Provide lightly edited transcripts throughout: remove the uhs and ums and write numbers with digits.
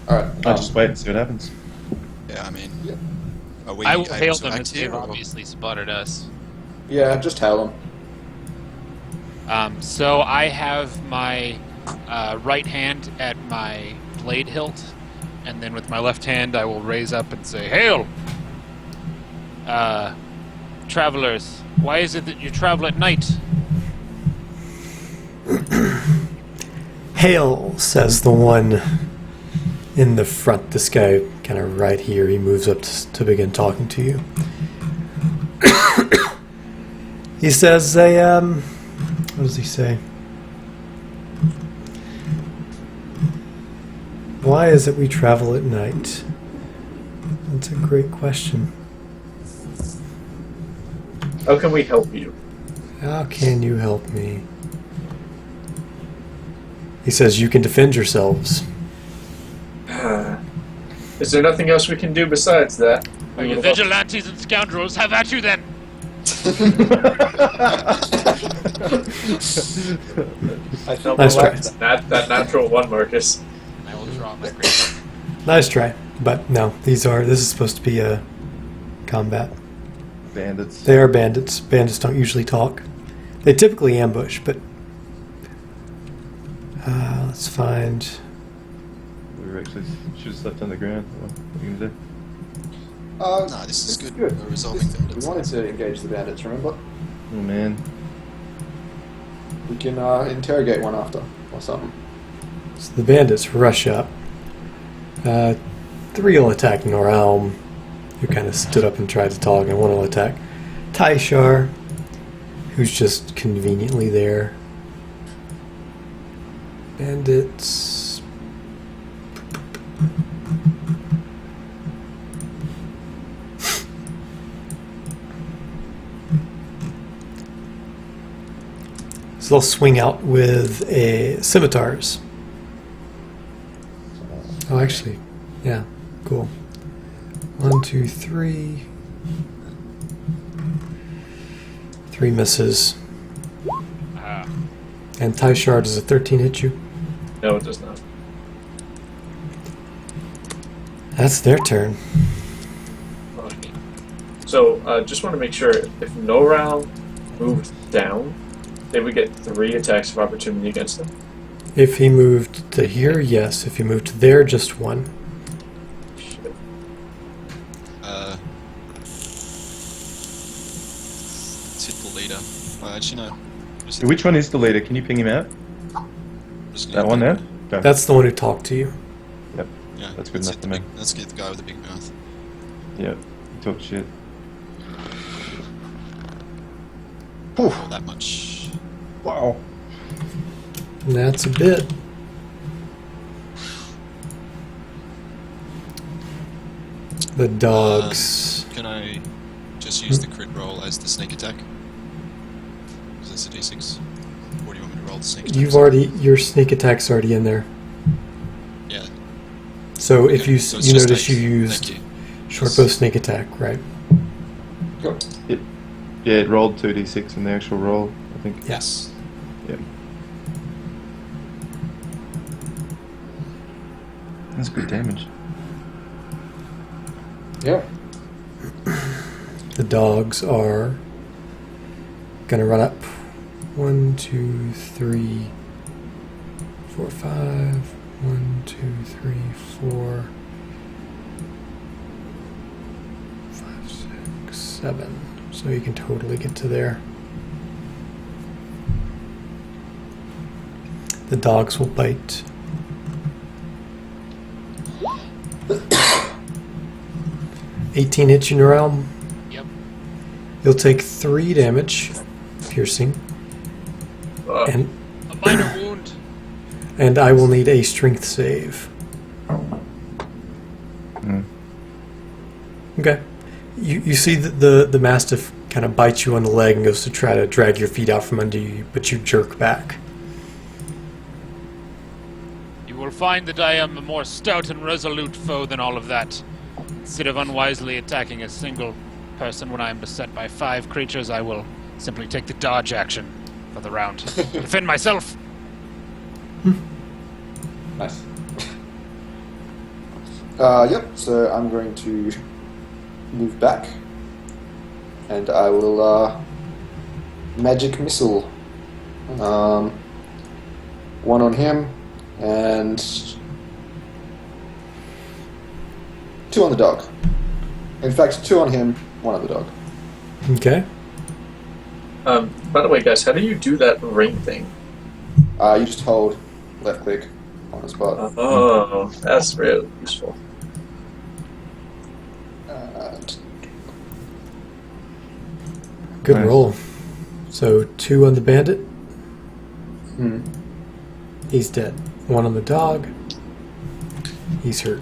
Alright. I'll just wait and see what happens. Yeah, I mean, Yeah. are we I will able hail to them act as here, they've or- obviously spotted us. Yeah, just hail them. So I have my right hand at my blade hilt, and then with my left hand I will raise up and say, "Hail! Travelers, why is it that you travel at night?" Hail, says the one in the front. This guy kind of right here, he moves up to begin talking to you. He says, what does he say? Why is it we travel at night? That's a great question. How can we help you? How can you help me? He says you can defend yourselves. Is there nothing else we can do besides that? Are you vigilantes and scoundrels? Have at you then! I felt Nice try. that natural one, Marcus. And I will draw my great. Nice try, but no. This is supposed to be a combat. Bandits. They are bandits. Bandits don't usually talk. They typically ambush, but let's find. We were actually should have slept on the ground. What are you gonna do? No, this is good. We're resolving bandits. We wanted to engage the bandits, remember? Oh man. We can interrogate one after, or something. So the bandits rush up. Three will attack Noralm, who kind of stood up and tried to talk, and one will attack Tyshar, who's just conveniently there. Bandits. So they'll swing out with scimitars. Oh, actually, yeah, cool. 1, 2, 3. 3 misses. And Tyshar, does a 13 hit you? No, it does not. That's their turn. So, just want to make sure, if Noral moved down, they would get 3 attacks of opportunity against them. If he moved to here, yes. If he moved to there, just 1. Shit. Let's hit the leader. Actually, no. Just Which one is the leader? Can you ping him out? just That one there? Go. That's the one who talked to you. Yep. Yeah, That's good let's enough hit for the me. Let's get the guy with the big mouth. Yep. You talk shit. Oh, that much. Wow. And that's a bit. The dogs. Can I just use the crit roll as the sneak attack? Is this a d6? Or do you want me to roll the sneak attack? Your sneak attack's already in there. Yeah. So if you So it's you just notice you Thank used you. short bow sneak attack, right? Cool. Yeah, it rolled 2d6 in the actual roll, I think. Yes. Yep. That's good damage. Yeah. The dogs are gonna run up. 1, 2, 3, 4, 5. 1, 2, 3, 4, 5, 6, 7. So you can totally get to there. The dogs will bite. $18 hits you in your realm. Yep. You'll take 3 damage, piercing, and A minor wound. and I will need a strength save. Mm. Okay. You see that the mastiff kind of bites you on the leg and goes to try to drag your feet out from under you, but you jerk back. You will find that I am a more stout and resolute foe than all of that. Instead of unwisely attacking a single person when I am beset by 5 creatures, I will simply take the dodge action for the round. Defend myself! Nice. Yep, so I'm going to move back. And I will, magic missile. One on him, and 2 on the dog. In fact, 2 on him, 1 on the dog. Okay. By the way, guys, how do you do that ring thing? You just hold left click on the spot. Oh, that's really useful. Good Nice. roll. So 2 on the bandit. Hmm. He's dead. 1 on the dog. He's hurt.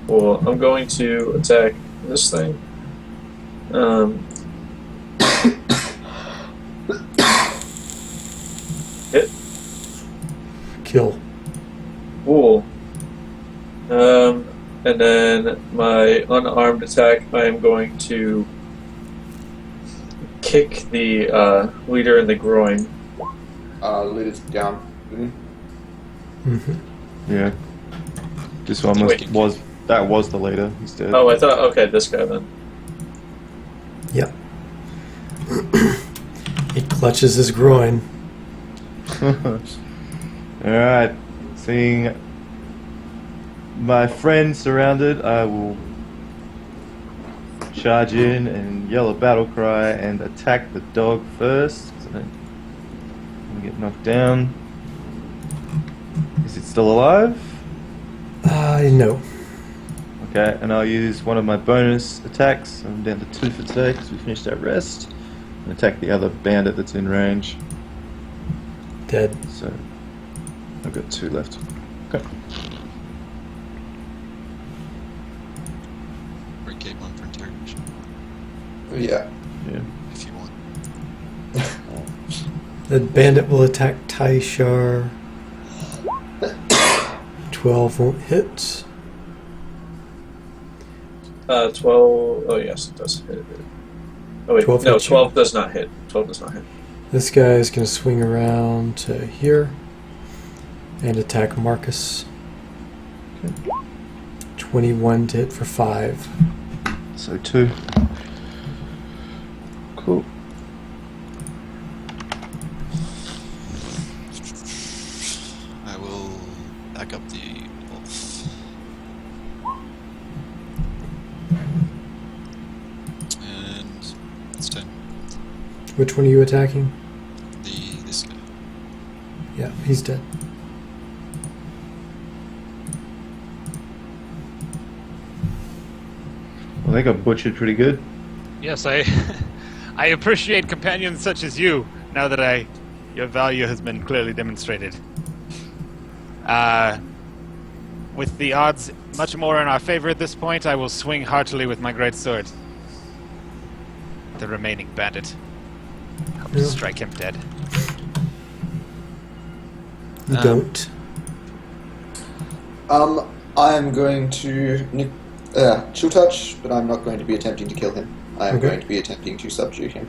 Well, I'm going to attack this thing. Hit. Kill. Cool. And then my unarmed attack, I am going to kick the leader in the groin. Leader's down. Mm-hmm. Yeah. This one Wait. that was the leader. He's dead. Oh, I thought, okay, this guy then. Yep. He clutches his groin. Alright. Seeing my friend surrounded, I will charge in and yell a battle cry and attack the dog first. 'Cause I don't want to get knocked down. Is it still alive? No. Okay, and I'll use one of my bonus attacks. I'm down to 2 for today because we finished our rest. And attack the other bandit that's in range. Dead. So I've got 2 left. Okay. Or keep one for interrogation, Yeah. Yeah. if you want. The bandit will attack Taishar. 12 won't hit. 12. Oh, yes, it does hit. Oh, wait. 12 No, hits you. 12 does not hit. 12 does not hit. This guy is going to swing around to here and attack Marcus. 21 to hit for 5. So 2. Cool. I will back up the wolf. And it's 10. Which one are you attacking? This guy. Yeah, he's dead. Well, they got butchered pretty good. Yes, I I appreciate companions such as you, now that your value has been clearly demonstrated. With the odds much more in our favor at this point, I will swing heartily with my great sword. The remaining bandit. Hope to Yeah. strike him dead. You don't. I am going to chill touch, but I'm not going to be attempting to kill him. I am Okay. going to be attempting to subdue him.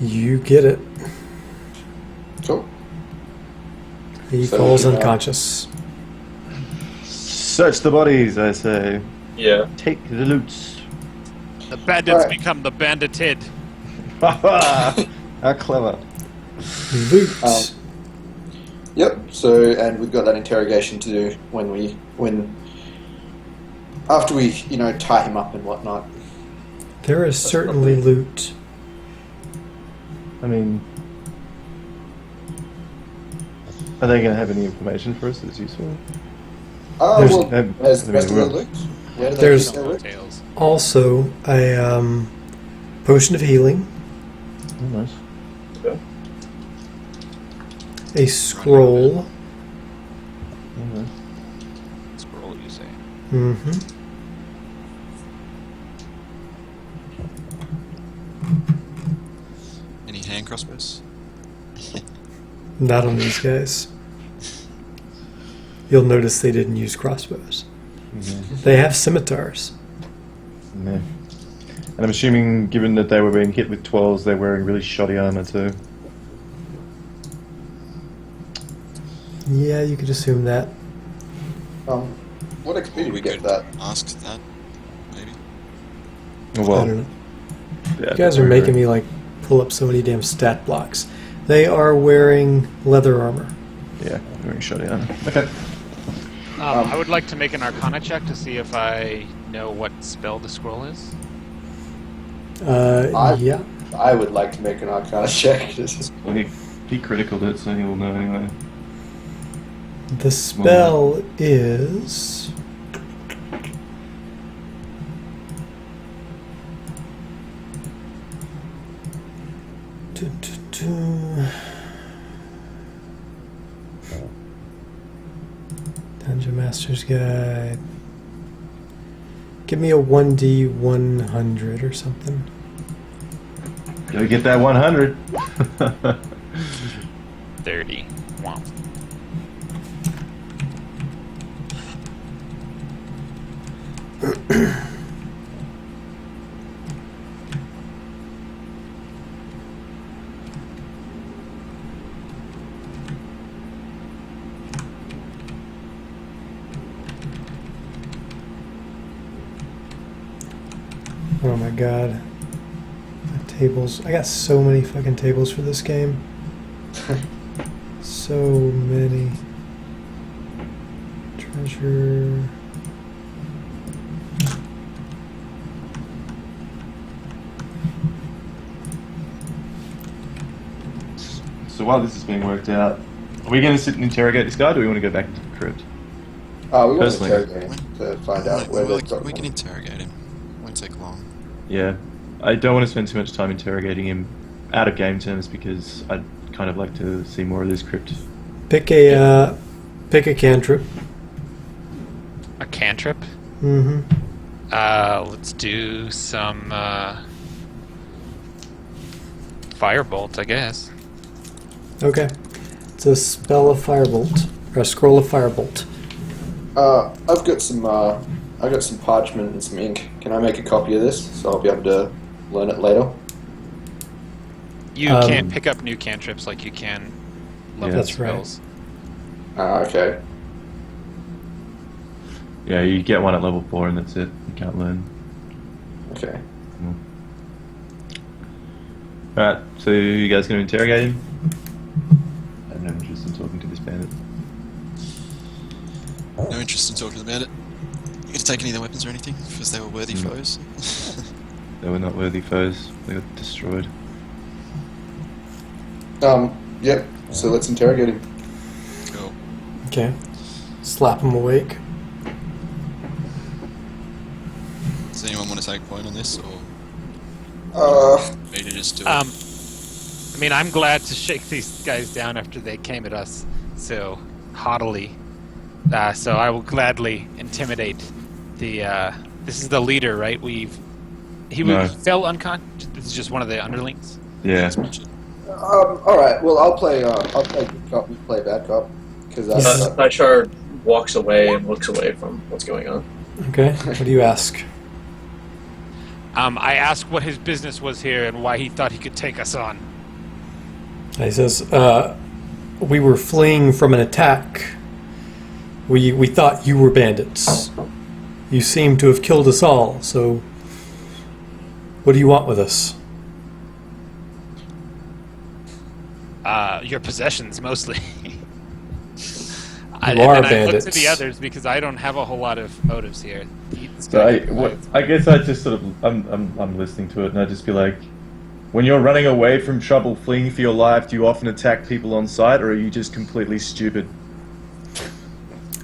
You get it. Cool. He So, falls uh, unconscious. Search the bodies, I say. Yeah. Take the loot. The bandits Alright. become the bandited. How clever. Loot. Yep. So, and we've got that interrogation to do after we, tie him up and whatnot. There is certainly loot. I mean, are they going to have any information for us that's useful? There's- Where's the rest of the we'll- loot? Where do they There's- keep their loot? Tales. Also, a potion of healing, Oh, nice. Okay. a scroll. Oh, nice. Scroll, you say? Mm-hmm. Any hand crossbows? Not on these guys. You'll notice they didn't use crossbows. Okay. They have scimitars. Yeah. And I'm assuming, given that they were being hit with 12s, they're wearing really shoddy armor too. Yeah, you could assume that. What XP Or did we we get could that? ask that, maybe. Oh, I well, don't know. yeah, You guys are making me like pull up so many damn stat blocks. They are wearing leather armor. Yeah, wearing shoddy armor. Okay. I would like to make an Arcana check to see if I know what spell the scroll is. Yeah. I would like to make an Arcana check. Well, he criticaled it, so he will know anyway. The spell is. Dungeon Master's Guide. Give me a 1D100 or something. Gotta get that 100. 30. Wow. Oh my god. My tables. I got so many fucking tables for this game. So many. Treasure. So while this is being worked out, are we going to sit and interrogate this guy, or do we want to go back into the crypt? We want to Personally. interrogate him to find out where they've got We can from. interrogate him. Won't take long. Yeah. I don't want to spend too much time interrogating him out of game terms because I'd kind of like to see more of this crypt. Pick a cantrip. A cantrip? Mm-hmm. Let's do some firebolt, I guess. Okay. It's a spell of firebolt. Or a scroll of firebolt. I've got some parchment and some ink. Can I make a copy of this so I'll be able to learn it later? You can't pick up new cantrips like you can level Yeah, that's right. spells. Okay. Yeah, you get one at level 4 and that's it. You can't learn. Okay. Alright, so you guys going to interrogate him? I have no interest in talking to this bandit. No interest in talking about it. You going to take any of their weapons or anything? Because they were worthy foes. They were not worthy foes. They got destroyed. Yep. So let's interrogate him. Cool. Okay. Slap him awake. Does anyone want to take point on this, or me to just do it? I mean, I'm glad to shake these guys down after they came at us so haughtily. So I will gladly intimidate the. This is the leader, right? No. Fell unconscious. This is just one of the underlings. Yeah. Let's mention it. All right. Well, I'll play good cop. You play bad cop. Because Nightshard walks away and looks away from what's going on. Okay. What do you ask? I asked what his business was here and why he thought he could take us on. He says, we were fleeing from an attack. We thought you were bandits. You seem to have killed us all, so what do you want with us? Your possessions, mostly. You are I bandits. look to the others because I don't have a whole lot of motives here. So I guess I just sort of I'm listening to it and I just be like, when you're running away from trouble, fleeing for your life, do you often attack people on sight, or are you just completely stupid?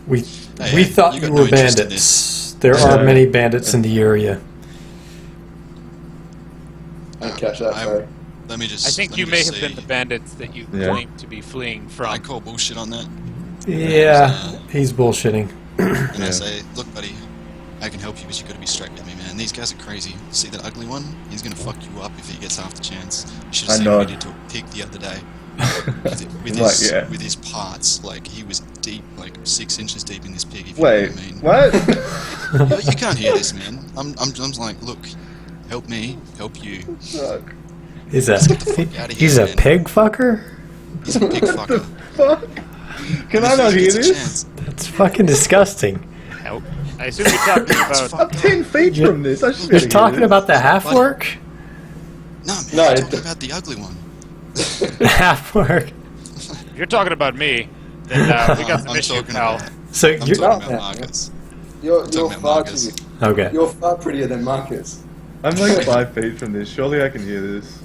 We Hey, thought you you got were no interest in bandits. There are many bandits in the area. I didn't catch that. Sorry. Let me just. I think let you me may just have say, been the bandits that you Yeah. claim to be fleeing I from. call bullshit on that, Yeah, he's bullshitting. and Yeah. I say, look, buddy, I can help you, but you got to be straight with me, man. These guys are crazy. See that ugly one? He's gonna fuck you up if he gets half the chance. You should I have seen know. what he did to a pig the other day. With his parts, like he was deep, like 6 inches deep in this pig. If you Wait, know what I mean. what? You can't hear this, man. I'm like, look, help me, help you. Fuck. He's Let's get the fuck out of he's here, a man. pig fucker? He's a pig fucker. Fuck. Can I not hear Gets a this? chance. That's fucking disgusting. Help. I assume you're talking about. I'm 10 feet from this. I should be You're able to hear talking this. about the half Buddy. work? No, man, No, I'm it- talking about the ugly one. Half work. If you're talking about me, then we got some I'm issue, talking pal. about- So I'm you're talking No, about man. Marcus. You're talking about far Marcus. too. okay. You're far prettier than Marcus. I'm like 5 feet from this. Surely I can hear this.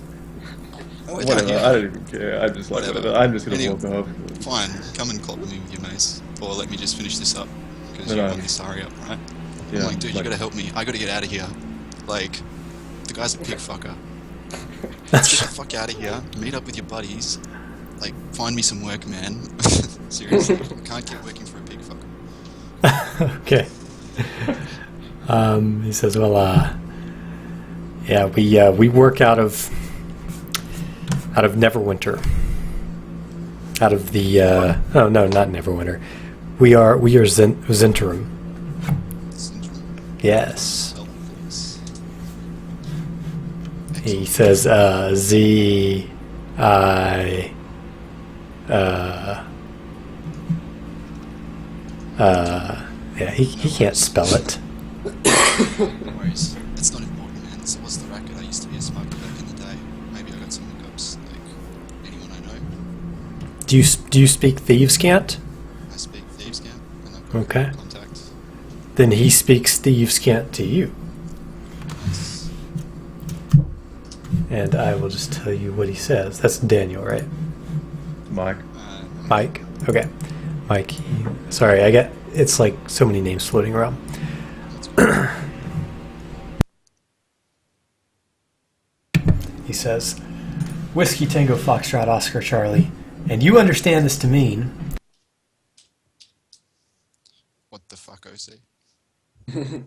Oh, Whatever. yeah. I don't even care. I'm just like, Whatever. whatever. I'm just gonna Anyway. walk off. Fine, come and clop me with your mace. Or let me just finish this up. Because No, you no. want this to hurry up, right? Yeah, I'm like, dude, you gotta help me. I gotta get out of here. Like, the guy's a pig fucker. Let's get the fuck out of here. Meet up with your buddies. Like, find me some work, man. Seriously, I can't keep working for a pig fucker. Okay. He says, well, yeah, we work out of Neverwinter. Out of the oh no, not Neverwinter. We are Zentrum. Syndrome. Yes. Help, please. He says Z I yeah, he can't spell it. No worries. It's not important, man. So what's the racket? I used to be a smuggler back in the day. Maybe I got some hookups. Like, anyone I know. Do you speak thieves' cant? I speak thieves' camp, and I've got Okay. contact. Then he speaks thieves' cant to you. Nice. And I will just tell you what he says. That's Daniel, right? Mike. Mike. Okay. Mike. Sorry, it's like so many names floating around. He says, Whiskey Tango Foxtrot Oscar Charlie, and you understand this to mean What the fuck, OC?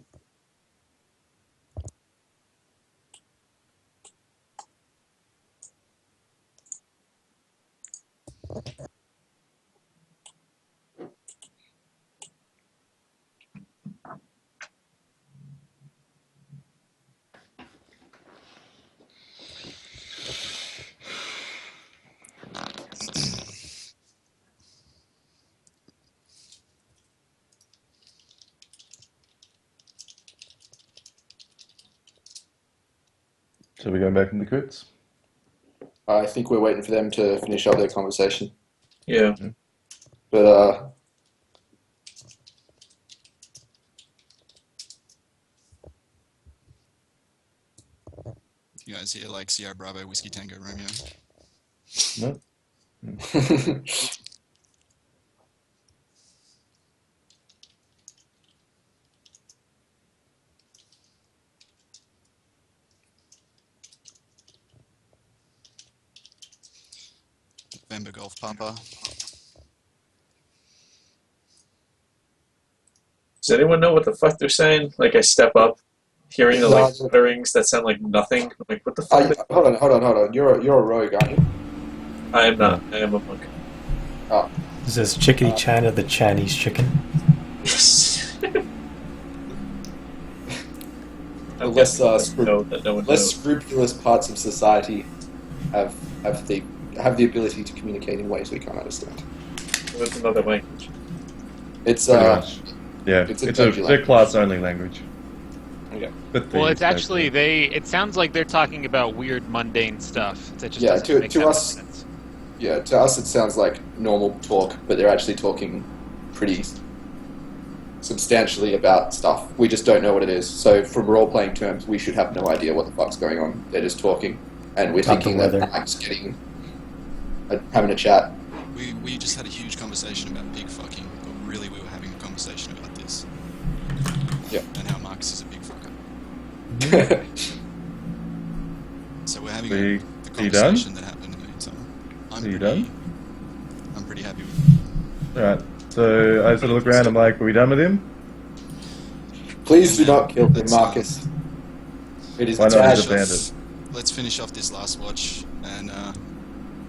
So we're going back in the crits. I think we're waiting for them to finish up their conversation. Yeah. But You guys hear like Sierra Bravo, Whiskey Tango, Romeo? No. November Golf Papa. Does anyone know what the fuck they're saying? Like, I step up, hearing the like No. mutterings that sound like nothing. I'm like, what the fuck? hold on. You're a rogue, aren't you? I am not. I am a monk. He says Chickadee China, the Chinese chicken. Yes. The less no, that no one less knows. scrupulous parts of society have the ability to communicate in ways we can't understand. What's another language? It's Pretty much. Yeah, it's a it's dodgy a language. class-only language. Yeah. But Well, thieves it's actually don't. it sounds like they're talking about weird, mundane stuff. That just Yeah, doesn't to- make to that much us- sense. Yeah, to us it sounds like normal talk, but they're actually talking pretty substantially about stuff. We just don't know what it is. So from role-playing terms, we should have no idea what the fuck's going on. They're just talking, and we're Talking thinking that weather. Mike's having a chat. We just had a huge conversation about pig fucking, but really we were having a conversation about this. Yeah. And how Marcus is a pig fucker. So we're having We- the you done? conversation that happened in the meantime. Are you done? I'm pretty happy with it. Alright, so I sort of look around, I'm like, are we done with him? Please do not kill him, Let's, Marcus. It is Why not? bad. He's a bandit. Let's finish off this last watch, and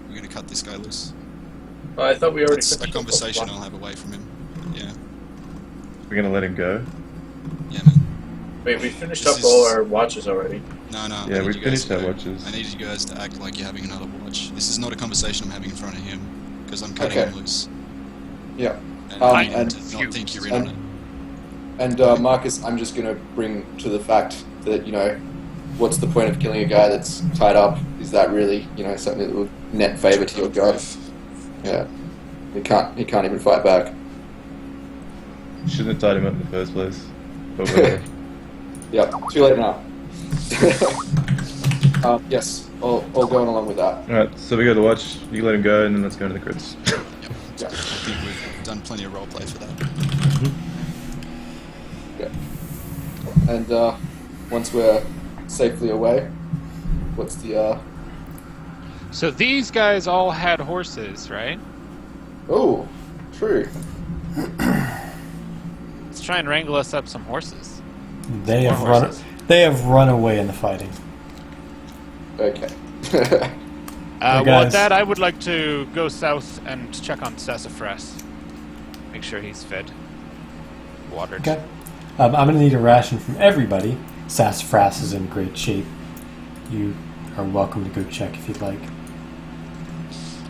we're gonna cut this guy loose. I thought we already That's a finished conversation the I'll have away from him. Yeah, We're gonna let him go. yeah, man. Wait, we finished This up all is- our watches already. No, no. Yeah, I need we you guys finished to our go. watches. I need you guys to act like you're having another watch. This is not a conversation I'm having in front of him, because I'm cutting Okay. him loose. Yeah. And Um, I need and- to not think you're in on it. And Marcus, I'm just going to bring to the fact that, what's the point of killing a guy that's tied up? Is that really, something that will net favour to your guys? Yeah. He can't even fight back. Shouldn't have tied him up in the first place. But whatever. Yeah, too late now. Yes, all going along with that. Alright, so we got the watch, you let him go, and then let's go into the crits. Yeah. I think we've done plenty of roleplay for that. Yeah. And once we're safely away, what's the So these guys all had horses, right? Oh, true. Let's try and wrangle us up some horses. They More have run. horses. They have run away in the fighting. Okay. Well, guys. with that, I would like to go south and check on Sassafras. Make sure he's fed. Watered. Okay. I'm going to need a ration from everybody. Sassafras is in great shape. You are welcome to go check if you'd like.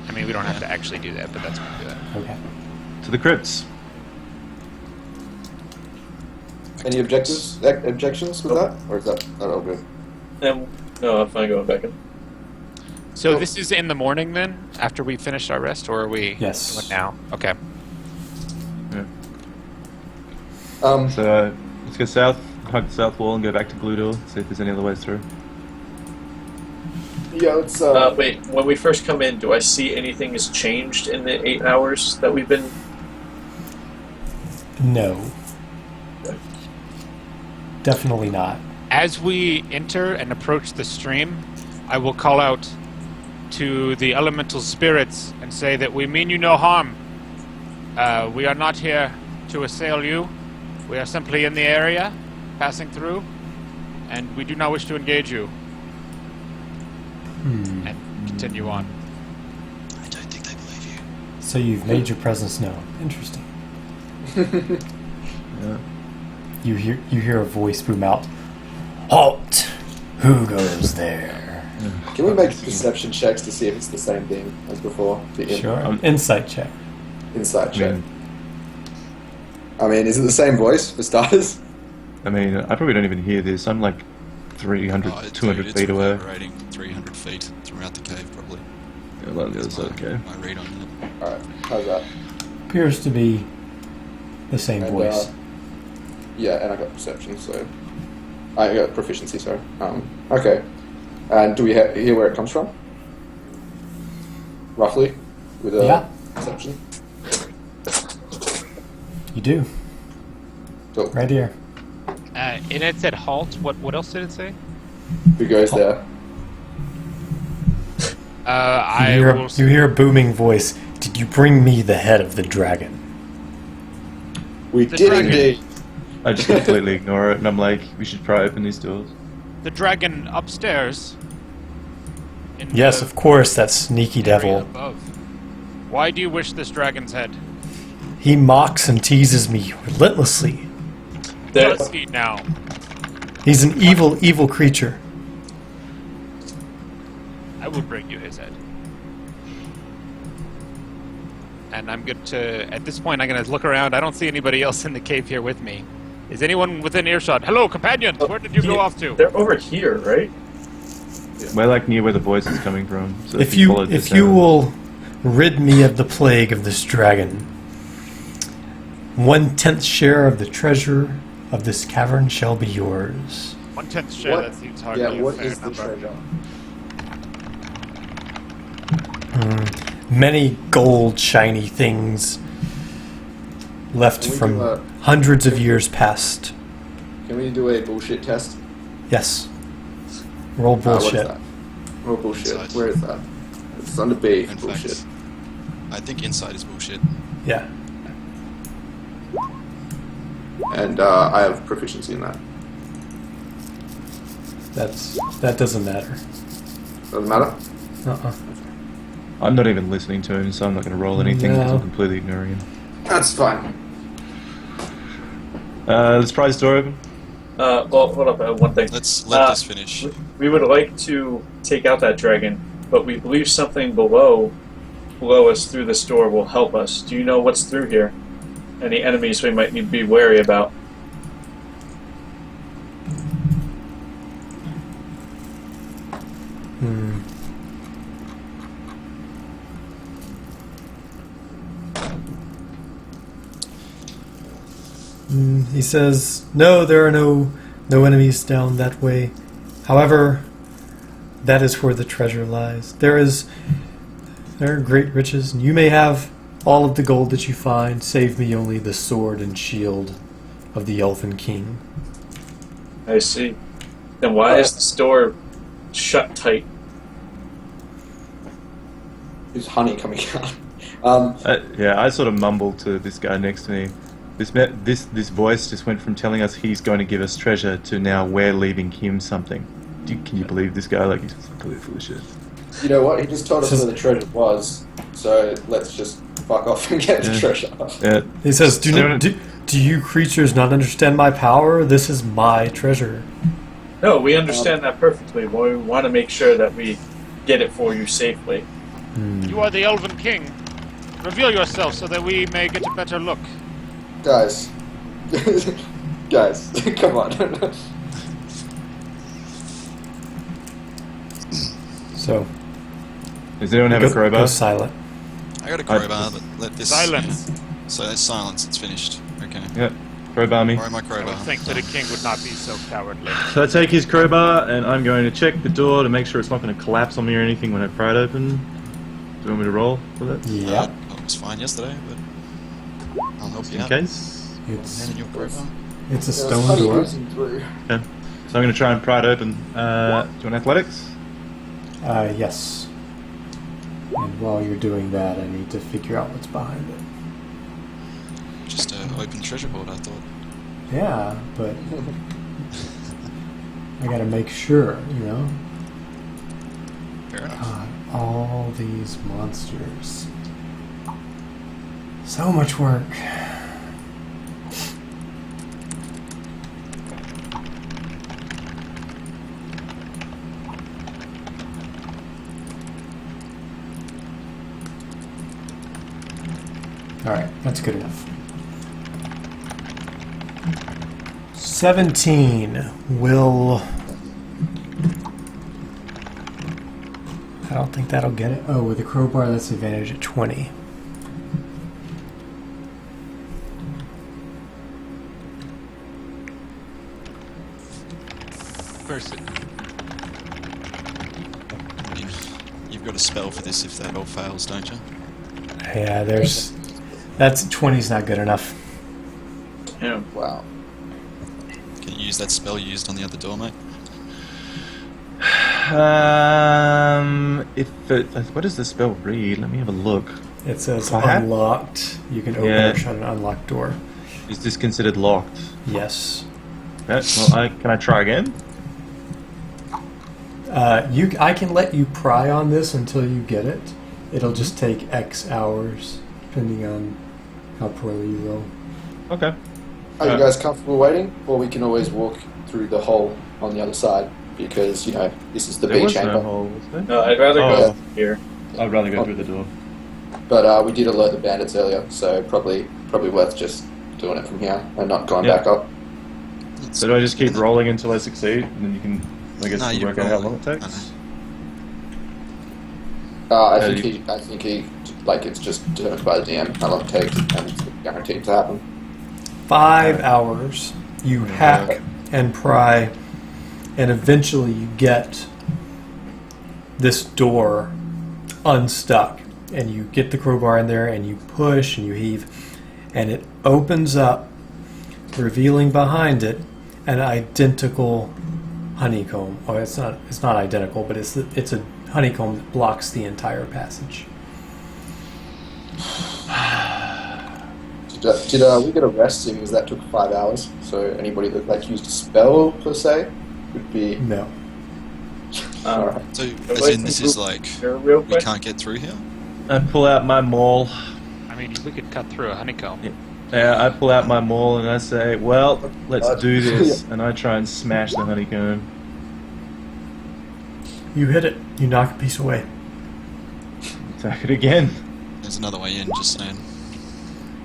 I mean, we don't have to actually do that, but that's what we do. Okay. To the crypts. Any objectives? Objections with that, or is that all good? No, I'm fine going back in. So this is in the morning then, after we finished our rest, or are we Yes. doing now? Okay. Yeah. Um, So let's go south, hug the south wall, and go back to Blue Door, see if there's any other ways through. yeah, let's. Wait, when we first come in, do I see anything has changed in the 8 hours that we've been... No. Definitely not. As we enter and approach the stream, I will call out to the elemental spirits and say that we mean you no harm. We are not here to assail you. We are simply in the area, passing through, and we do not wish to engage you. And continue on. I don't think they believe you. So you've made your presence known. Interesting. Yeah. You hear a voice boom out. Halt! Who goes there? Can we make perception checks to see if it's the same thing as before? Sure. Insight check. Insight I check. mean, I mean, is it the same voice for starters? I probably don't even hear this. I'm like 300, 200 feet away. Rating 300 feet throughout the cave, probably. Yeah, like the other side of the cave. My read on that. Alright, how's that? Appears to be the same And, voice. Yeah, and I got perception, so... I got proficiency, sorry. Okay. And do we hear where it comes from? Roughly? With a Yeah. perception? You do. Cool. Right here. And it said halt. What else did it say? Who goes there? I You will. hear a booming voice. Did you bring me the head of the dragon? We The did dragon. indeed! I just completely ignore it, and I'm like, we should probably open these doors. The dragon upstairs. In Yes, the of course, that sneaky area devil. above. Why do you wish this dragon's head? He mocks and teases me relentlessly. There, Does he now? He's an evil, evil creature. I will bring you his head. And I'm good to... At this point, I'm going to look around. I don't see anybody else in the cave here with me. Is anyone within earshot? Hello, companion! Where did you go off to? They're over here, right? We're like near where the voice is coming from. So If you follow this will arrow- rid me of the plague of this dragon, 1/10 share of the treasure of this cavern shall be yours. 1/10 share, What- that seems hardly Yeah, a what fair is the number. treasure? Many gold, shiny things left Can we from do a- hundreds of years past. Can we do a bullshit test? Yes. Roll What is bullshit. that? Oh, bullshit. Inside. Where is that? It's under B. In Bullshit. fact, I think inside is bullshit. Yeah. And I have proficiency in that. That doesn't matter. Doesn't matter? Uh-uh. I'm not even listening to him, so I'm not going to roll anything because No. I'm completely ignoring him. That's fine. The surprise door open. Well, hold up. One thing. Let's let this finish. We would like to take out that dragon, but we believe something below us through this door will help us. Do you know what's through here? Any enemies we might need to be wary about? He says, no, there are no enemies down that way. However, that is where the treasure lies. There are great riches, and you may have all of the gold that you find. Save me only the sword and shield of the Elven King. I see. Then why is this door shut tight? There's honey coming out. Yeah, I sort of mumbled to this guy next to me. This voice just went from telling us he's going to give us treasure to now we're leaving him something. Can you believe this guy? Like, he's completely full of shit. You know what? He just told us where the treasure was, so let's just fuck off and get the treasure. Yeah. He says, do you creatures not understand my power? This is my treasure. No, we understand that perfectly, but we want to make sure that we get it for you safely. You are the Elven King. Reveal yourself so that we may get a better look. Guys. Guys, come on. So, does anyone have a crowbar? Go silent. I got a crowbar, but let this... Silence. So that's silence, it's finished. Okay. Yeah, crowbar me. Borrow my I crowbar. would think that a king would not be so cowardly. So I take his crowbar and I'm going to check the door to make sure it's not going to collapse on me or anything when I pry it open. Do you want me to roll for that? Yeah. I was fine yesterday, but I'll help you In out. case. Hand in your crowbar. It's a There's stone honey door. oozing through. Okay. So I'm going to try and pry it open. Do you want athletics? Yes. And while you're doing that, I need to figure out what's behind it. Just an open treasure hoard, I thought. Yeah, but I gotta make sure, you know? Fair enough. God, all these monsters. So much work. Alright, that's good enough. 17 will... I don't think that'll get it. Oh, with the crowbar, that's advantage at 20. Person. You've got a spell for this if that all fails, don't you? Yeah, that's 20's not good enough. Yeah. Wow. Can you use that spell you used on the other door, mate? What does the spell read? Let me have a look. It says Perhaps? unlocked. You can open or shut an unlocked door. Is this considered locked? Yes. Okay, well, can I try again? I can let you pry on this until you get it. It'll just take X hours, depending on how poorly you roll. Okay. Are you guys comfortable waiting? Or we can always walk through the hole on the other side, because, you know, this is the There B was chamber. no hole, was there? No, I'd rather Oh. go here. I'd rather go through the door. But we did alert the bandits earlier, so probably worth just doing it from here and not going Yeah. back up. So do I just keep rolling until I succeed, and then you can, I guess, No, you work out how roll. long it takes? I Yeah, think he, like, it's just determined by the DM how long it takes, and it's guaranteed to happen. 5 hours. You hack and pry, and eventually you get this door unstuck. And you get the crowbar in there, and you push, and you heave, and it opens up, revealing behind it an identical honeycomb. Oh, it's not identical, but it's a honeycomb that blocks the entire passage. Did we get a rest, seeing as that took 5 hours? So anybody that, like, used a spell, per se, would be... No. Alright. So, But as wait, in, this is like, Here, real we quick. can't get through here? I pull out my maul. I mean, we could cut through a honeycomb. Yeah. I pull out my maul and I say, well, let's do this. Yeah. And I try and smash the honeycomb. You hit it. You knock a piece away. Attack it again. There's another way in, just saying.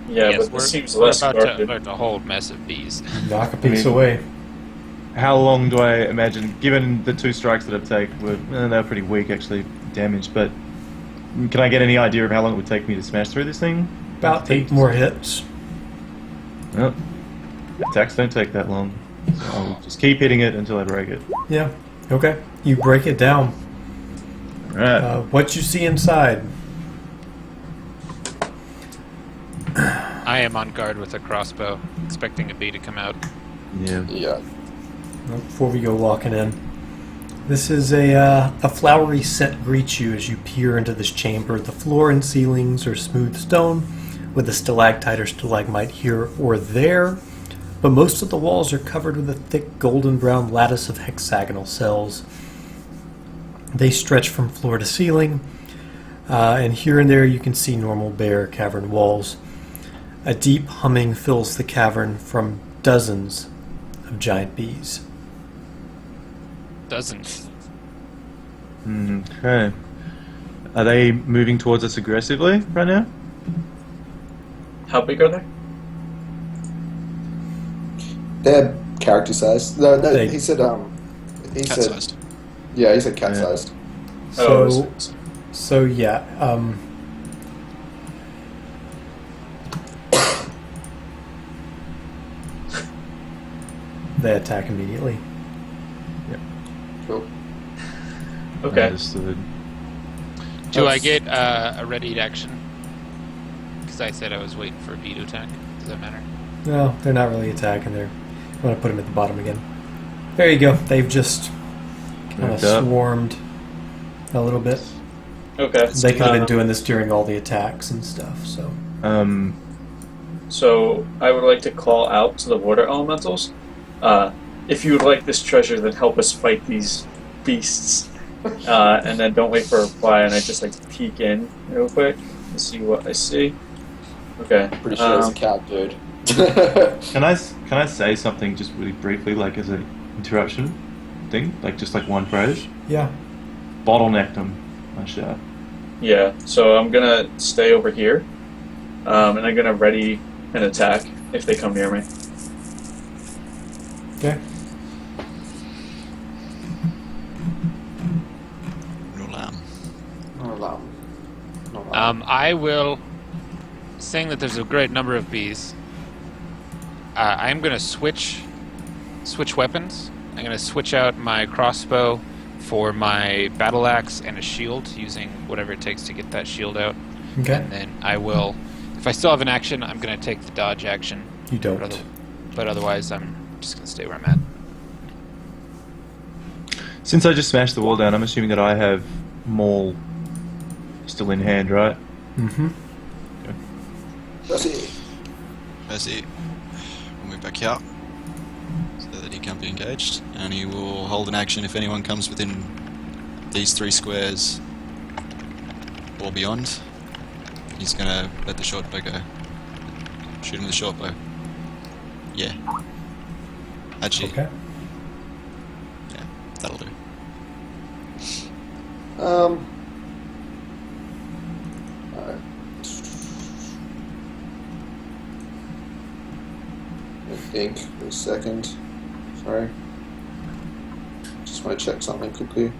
Yeah, Yes, but this seems we're less about guarded. to hold mess of bees. Knock a piece mean- away. How long do I imagine, given the 2 strikes that I've taken, they were pretty weak actually, damaged, but can I get any idea of how long it would take me to smash through this thing? About 8 more hits. Well, attacks don't take that long. So I'll just keep hitting it until I break it. Yeah. Okay. You break it down. Alright. What you see inside? I am on guard with a crossbow, expecting a bee to come out. Yeah. Yeah. Well, before we go walking in, this is a flowery scent greets you as you peer into this chamber. The floor and ceilings are smooth stone, with a stalactite or stalagmite here or there, but most of the walls are covered with a thick golden brown lattice of hexagonal cells. They stretch from floor to ceiling, and here and there you can see normal bare cavern walls. A deep humming fills the cavern from dozens of giant bees. Doesn't. Okay. Are they moving towards us aggressively right now? How big are they? They're character sized. No, They- he said. He said. Cat-sized. Yeah, he said cat sized. So yeah, they attack immediately. Cool. Okay. Understood. Do I get a readied action? Because I said I was waiting for a bee to attack. Does that matter? No, they're not really attacking. I'm going to put them at the bottom again. There you go. They've just kind of Moved up. swarmed a little bit. Okay. They could have been doing this during all the attacks and stuff. So So I would like to call out to the water elementals. If you would like this treasure, then help us fight these beasts. And then don't wait for a reply. And I just like peek in real quick to see what I see. Okay. Pretty sure it's a cat, dude. Can I say something just really briefly, like as an interruption thing, like just like one phrase? yeah, Bottlenecked them. I shout. Yeah. So I'm gonna stay over here, and I'm gonna ready an attack if they come near me. okay. No lamb. No alarm. No alarm. I will, seeing that there's a great number of bees, I'm going to switch weapons. I'm going to switch out my crossbow for my battle axe and a shield, using whatever it takes to get that shield out. Okay. And then I will, if I still have an action, I'm going to take the dodge action. You don't. But otherwise, I'm just going to stay where I'm at. Since I just smashed the wall down, I'm assuming that I have Maul still in hand, right? Mm-hmm. That's it. Percy will move back here so that he can't be engaged, and he will hold an action if anyone comes within these 3 squares or beyond. He's gonna let the short bow go. Shoot him with the short bow. Yeah. Actually, Okay. yeah, that'll do. Alright. I think for a second. Sorry. Just want to check something quickly.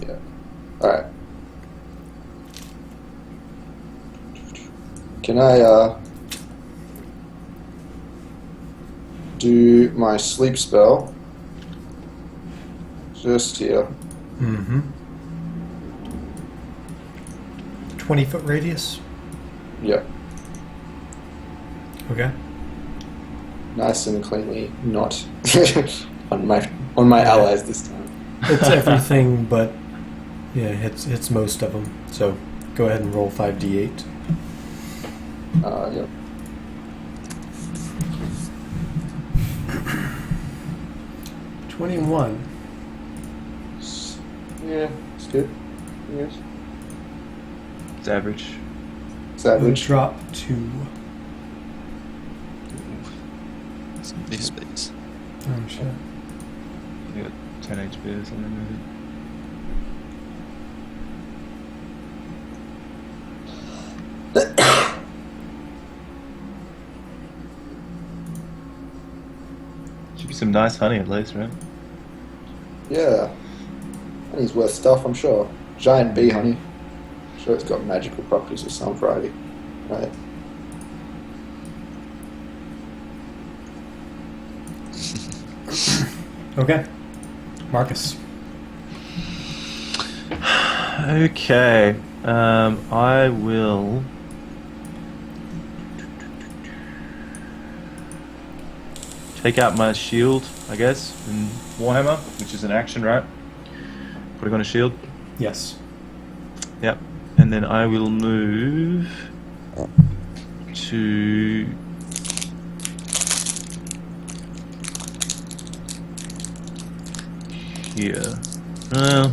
Yeah. Alright. Can I do my sleep spell just here? Mm-hmm. 20-foot radius. Yeah. Okay. Nice and cleanly not on my allies this time. It's everything, but yeah, it's most of them. So go ahead and roll 5d8. Yeah. $21. Yeah, it's good. Yes. It's average. It's It'll average. drop to... Some beef space. Oh, shit. You got 10 HP or something, maybe. Should be some nice honey at least, right? Yeah. Honey's worth stuff, I'm sure. Giant bee honey. I'm sure it's got magical properties of some variety. Right. Okay. Marcus. Okay. I will. Take out my shield, I guess, in Warhammer, which is an action, right? Putting on a shield. Yes. Yep. And then I will move to here. Well,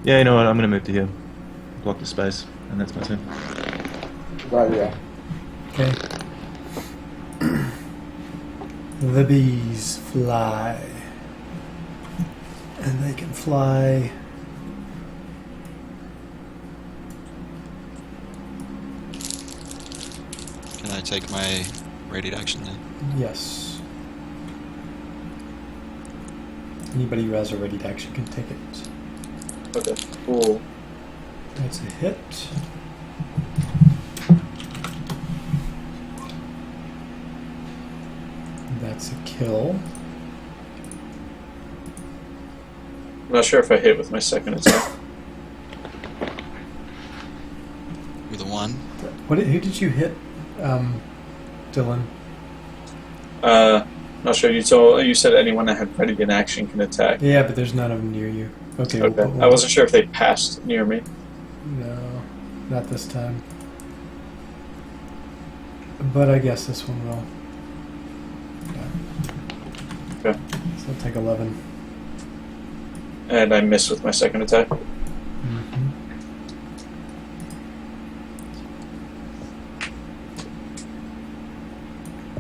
yeah, you know what? I'm gonna move to here. Block the space, and that's my turn. Right, yeah. Okay. The bees fly. And they can fly... Can I take my radiant action then? Yes. Anybody who has a ready to action can take it. Okay, cool. That's a hit. That's a kill. I'm not sure if I hit with my second attack. With a 1? Who did you hit, Dylan? Not sure. You said anyone that had ready in action can attack. Yeah, but there's none of them near you. Okay. Okay. I wasn't sure if they passed near me. No, not this time. But I guess this one will. Yeah. Okay. So I'll take 11. And I missed with my second attack. Mm-hmm.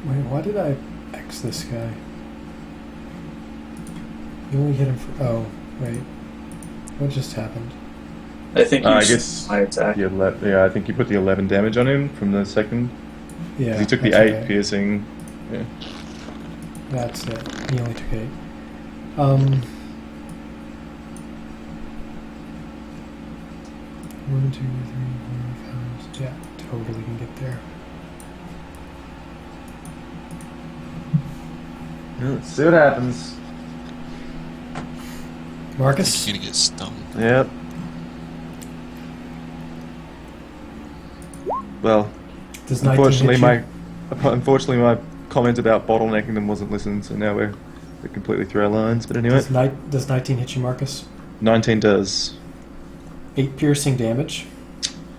Wait, why did I X this guy? You only hit him for... Oh, wait. What just happened? I think you I used guess my attack. yeah, I think you put the 11 damage on him from the second. Yeah. He took the that's 8 right. piercing. Yeah. That's it. He only took 8. One, two, three, 4, 5. Yeah, totally can get there. Yeah, let's see what happens. Marcus? You're gonna get stung. Yep. Well, Does 19 hit you? unfortunately my comment about bottlenecking them wasn't listened, so now we're completely through our lines. But anyway, Does 19 hit you, Marcus? 19 does. 8 piercing damage,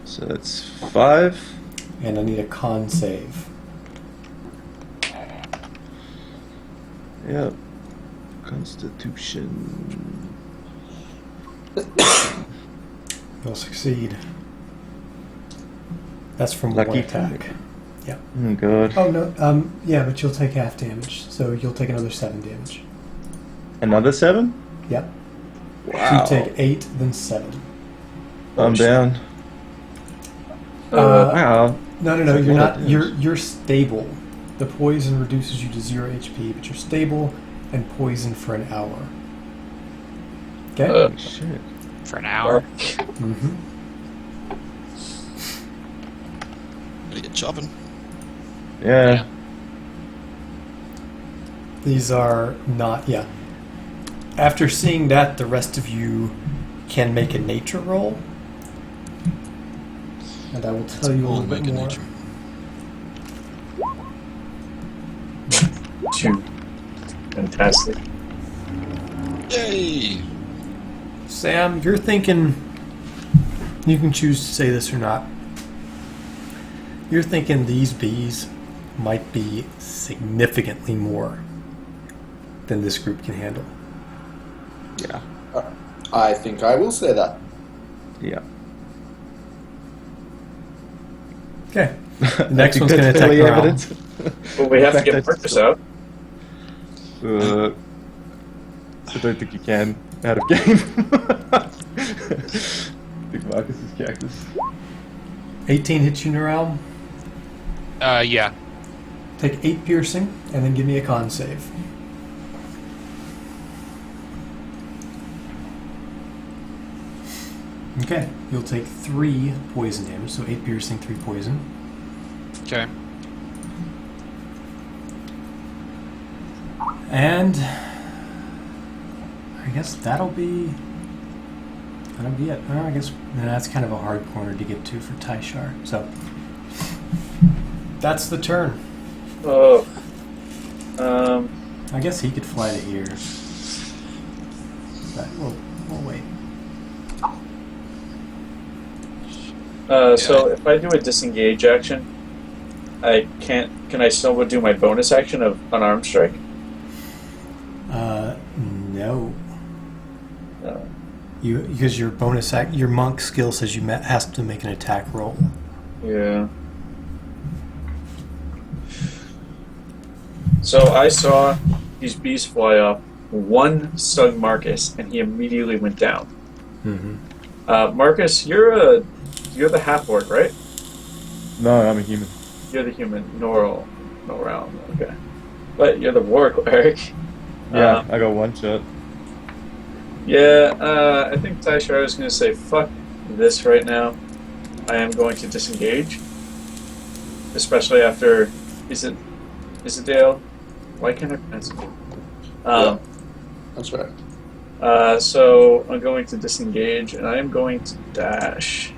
So that's 5. and I need a con save. Yep. Constitution. You'll succeed. That's from Lucky one attack. for Yeah. Oh god. Oh no. Yeah, but you'll take half damage, so you'll take another 7 damage. Another 7? Yep. Wow. So you take 8, then 7. I'm down. Wow. No, That's a you're lot of not. damage. You're stable. The poison reduces you to 0 HP, but you're stable and poisoned for an hour. Okay. Holy shit. For an hour. Mm-hmm. Gotta get chopping. Yeah. These are not. Yeah. After seeing that, the rest of you can make a nature roll, and I will tell you a All little bit make a more. nature. 2. Fantastic. Yay! Sam, you're thinking. You can choose to say this or not. You're thinking these bees might be significantly more than this group can handle. Yeah. I think I will say that. Yeah. Okay. The next one's going to attack morale. Well, we have to In fact, get Marcus out. I don't think you can out of game. I think Marcus is cactus. 18 hits you, Norel. Yeah. Take 8 piercing, and then give me a con save. Okay, you'll take 3 poison damage, so 8 piercing, 3 poison. Okay. And I guess that'll be it. Oh, I guess that's kind of a hard corner to get to for Tyshar. So that's the turn. Oh. I guess he could fly to here, but we'll wait. So if I do a disengage action, I can't. Can I still do my bonus action of unarmed strike? No. Because your bonus your monk skill says you has to make an attack roll. Yeah. So I saw these bees fly up. One stung Marcus, and he immediately went down. Mm-hmm. Marcus, you're the half orc, right? No, I'm a human. You're the human. Norel. Okay. But you're the war cleric. Yeah, I got one shot. Yeah, I think Tyshar is going to say, fuck this right now. I am going to disengage. Especially after... Is it Dale? Why can't I pronounce it? Yeah, that's right. So I'm going to disengage, and I am going to dash.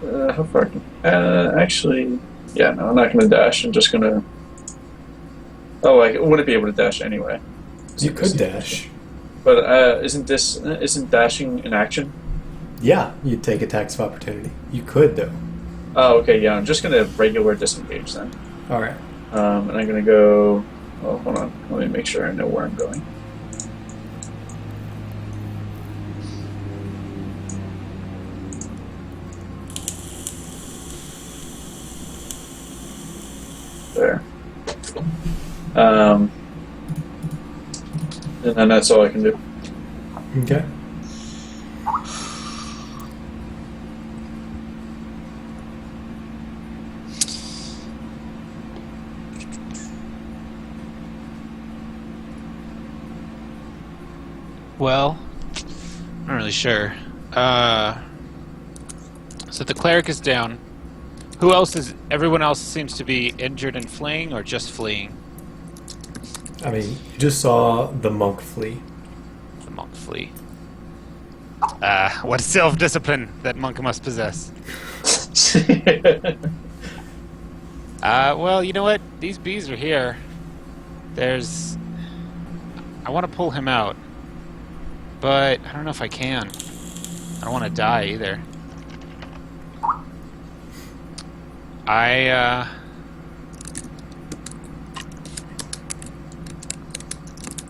How far can... actually... Yeah, no, I'm not going to dash. I'm just going to... Oh, I wouldn't be able to dash anyway. You could dash. But isn't dashing an action? Yeah, you'd take attacks of opportunity. You could, though. Oh, okay, yeah. I'm just gonna regular disengage then. All right. And I'm gonna go. Oh, hold on. Let me make sure I know where I'm going. There. And then that's all I can do. Okay. Well, I'm not really sure. So the cleric is down. Who else is... Everyone else seems to be injured and fleeing, or just fleeing? I mean, you just saw the monk flee. The monk flee. What self-discipline that monk must possess. Well, you know what? These bees are here. There's... I want to pull him out. But I don't know if I can. I don't want to die either.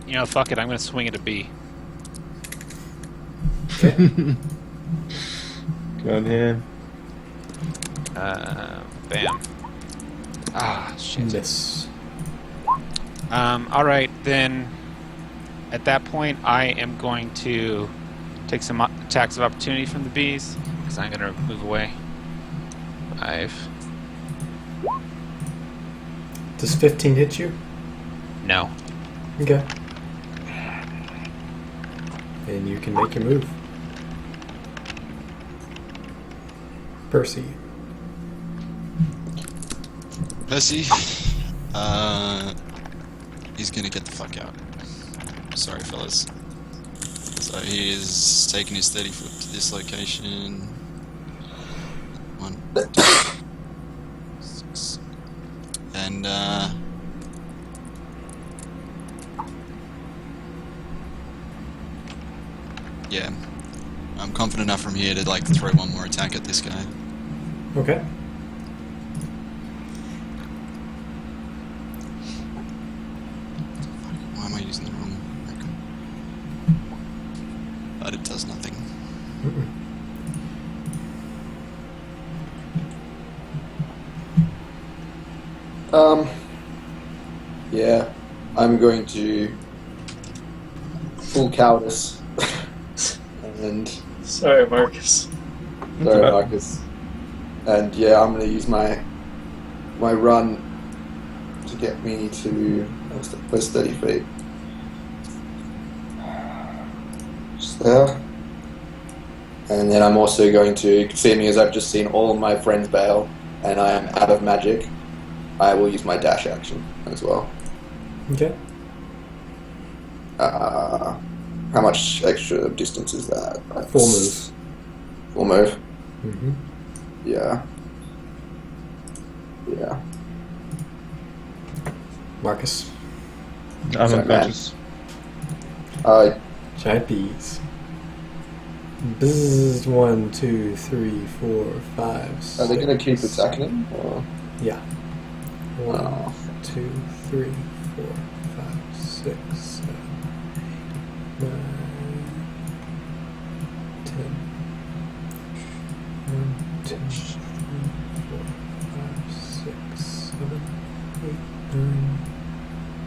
You know, fuck it, I'm gonna swing at a bee. Okay. Go on here. Bam. Ah, shit. Miss. Alright, then at that point I am going to take some attacks of opportunity from the bees, because I'm gonna move away. 5. Does 15 hit you? No. Okay. And you can make your move. Percy. Percy, he's gonna get the fuck out. Sorry, fellas. So he is taking his 30 foot to this location. 1, 2, 6. And, yeah. I'm confident enough from here to, like, throw one more attack at this guy. Okay. I using the wrong icon? But it does nothing. Yeah, I'm going to full cowardice. And Sorry, Marcus. sorry, Marcus. And yeah, I'm going to use my run to get me to where's 30 feet. Just there. And then I'm also going to, seeing as I've just seen all of my friends bail and I am out of magic, I will use my dash action as well. Okay. How much extra distance is that? That's Full move. Full move? Mm-hmm. Yeah. Yeah. Marcus. I'm Sorry, unconscious. Giant bees. Bzzz, 1, 2, 3, 4, 5. Are they going to keep 6. attacking him? Or? Yeah. 1, Oh. 2, 3, 4, 5, 6, 7, 8, 9, 10. 1, 2, 3, 4, 5, 6, 7, 8, 9,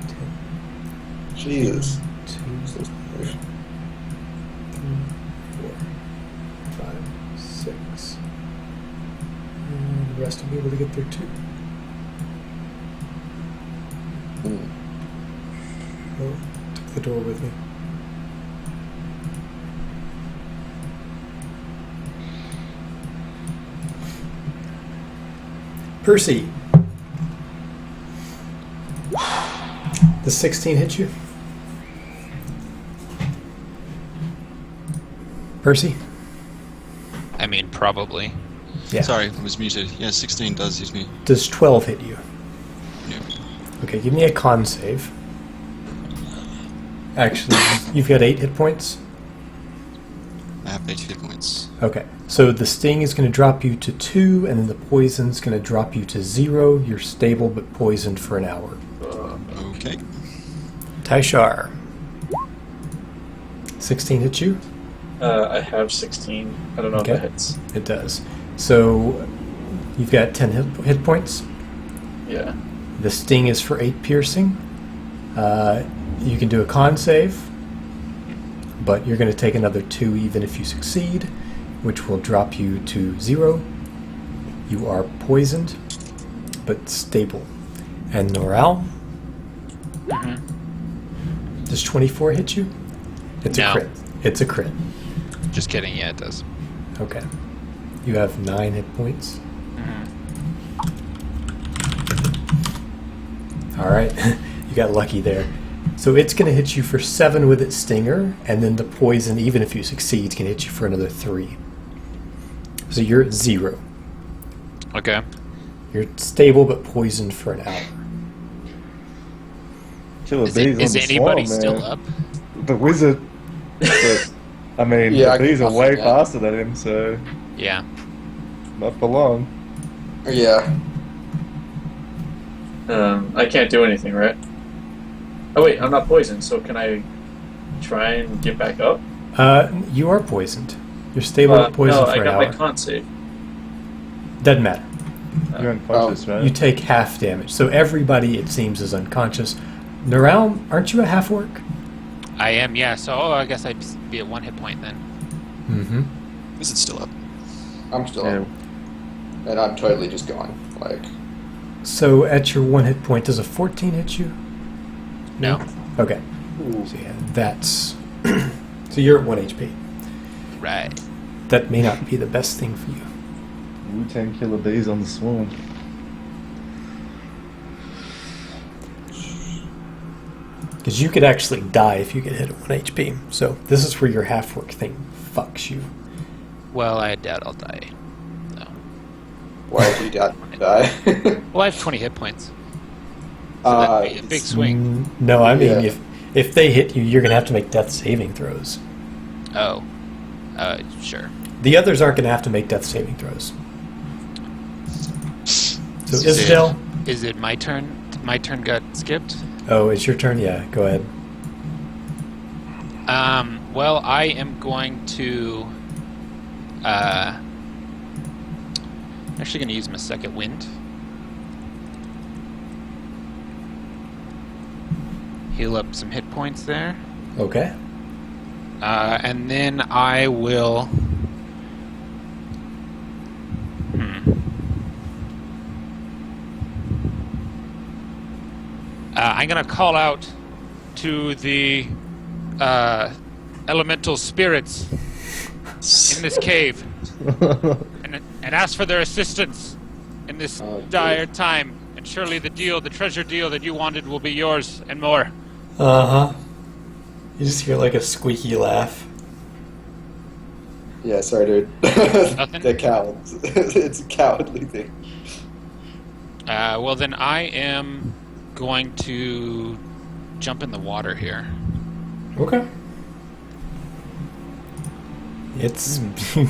10. Jesus. 2, 3, 4, 5, 6. And the rest will be able to get there too. Hmm. Oh, took the door with me. Percy. Does 16 hit you? Percy? I mean, probably. Yeah. Sorry, I was muted. Yeah, 16 does hit me. Does 12 hit you? No. Okay, give me a con save. Actually, you've got 8 hit points. I have 8 hit points. Okay, so the sting is going to drop you to 2, and then the poison's going to drop you to 0. You're stable but poisoned for an hour. Okay. Taishar. 16 hit you? I have 16. I don't know Okay. if that hits. It does. So you've got 10 hit points. Yeah. The sting is for 8 piercing. You can do a con save, but you're going to take another 2 even if you succeed, which will drop you to 0. You are poisoned, but stable. And Noral? Does 24 hit you? It's No. a crit. It's a crit. Just kidding. Yeah, it does. Okay. You have 9 hit points. All right. You got lucky there. So it's going to hit you for 7 with its stinger, and then the poison, even if you succeed, can hit you for another 3. So you're at 0. Okay. You're stable but poisoned for an hour. Killer Is, bees on is the anybody swarm, still man. up? The wizard. But, I mean, Yeah, I the bees can are way pass it, yeah. faster than him, so Yeah. not for long. Yeah. I can't do anything, right? Oh wait, I'm not poisoned, so can I try and get back up? You are poisoned. You're stable but poisoned no, I for an got hour. my con save. Doesn't matter. You're unconscious, right? You take half damage. So everybody, it seems, is unconscious. Noral, aren't you a half orc? I am, yeah. So I guess I'd be at 1 hit point then. Mm-hmm. Is it still up? I'm still Yeah. up. And I'm totally just gone. Like, So at your 1 hit point, does a 14 hit you? No. Okay. ooh. So yeah, that's... so you're at 1 HP. Right. That may not be the best thing for you. Wu-Tang killer bees on the swarm. Because you could actually die if you get hit at 1 HP. So this is where your half-orc thing fucks you. Well, I doubt I'll die. No. Why did you die? Well, I have 20 hit points. So that'd be a big it's- swing. No, I mean, Yeah. if they hit you, you're going to have to make death saving throws. Oh. Sure. The others aren't going to have to make death saving throws. So Is it- Isabel, Is it my turn? My turn got skipped? oh, it's your turn? Yeah, go ahead. Well, I am going to... actually going to use my second wind. Heal up some hit points there. Okay. And then I will... I'm going to call out to the elemental spirits in this cave and ask for their assistance in this dire time. And surely the treasure deal that you wanted will be yours and more. Uh-huh. You just hear like a squeaky laugh. Yeah, sorry, dude. Nothing? They're cowards. It's a cowardly thing. Well, then I am going to jump in the water here. Okay. It's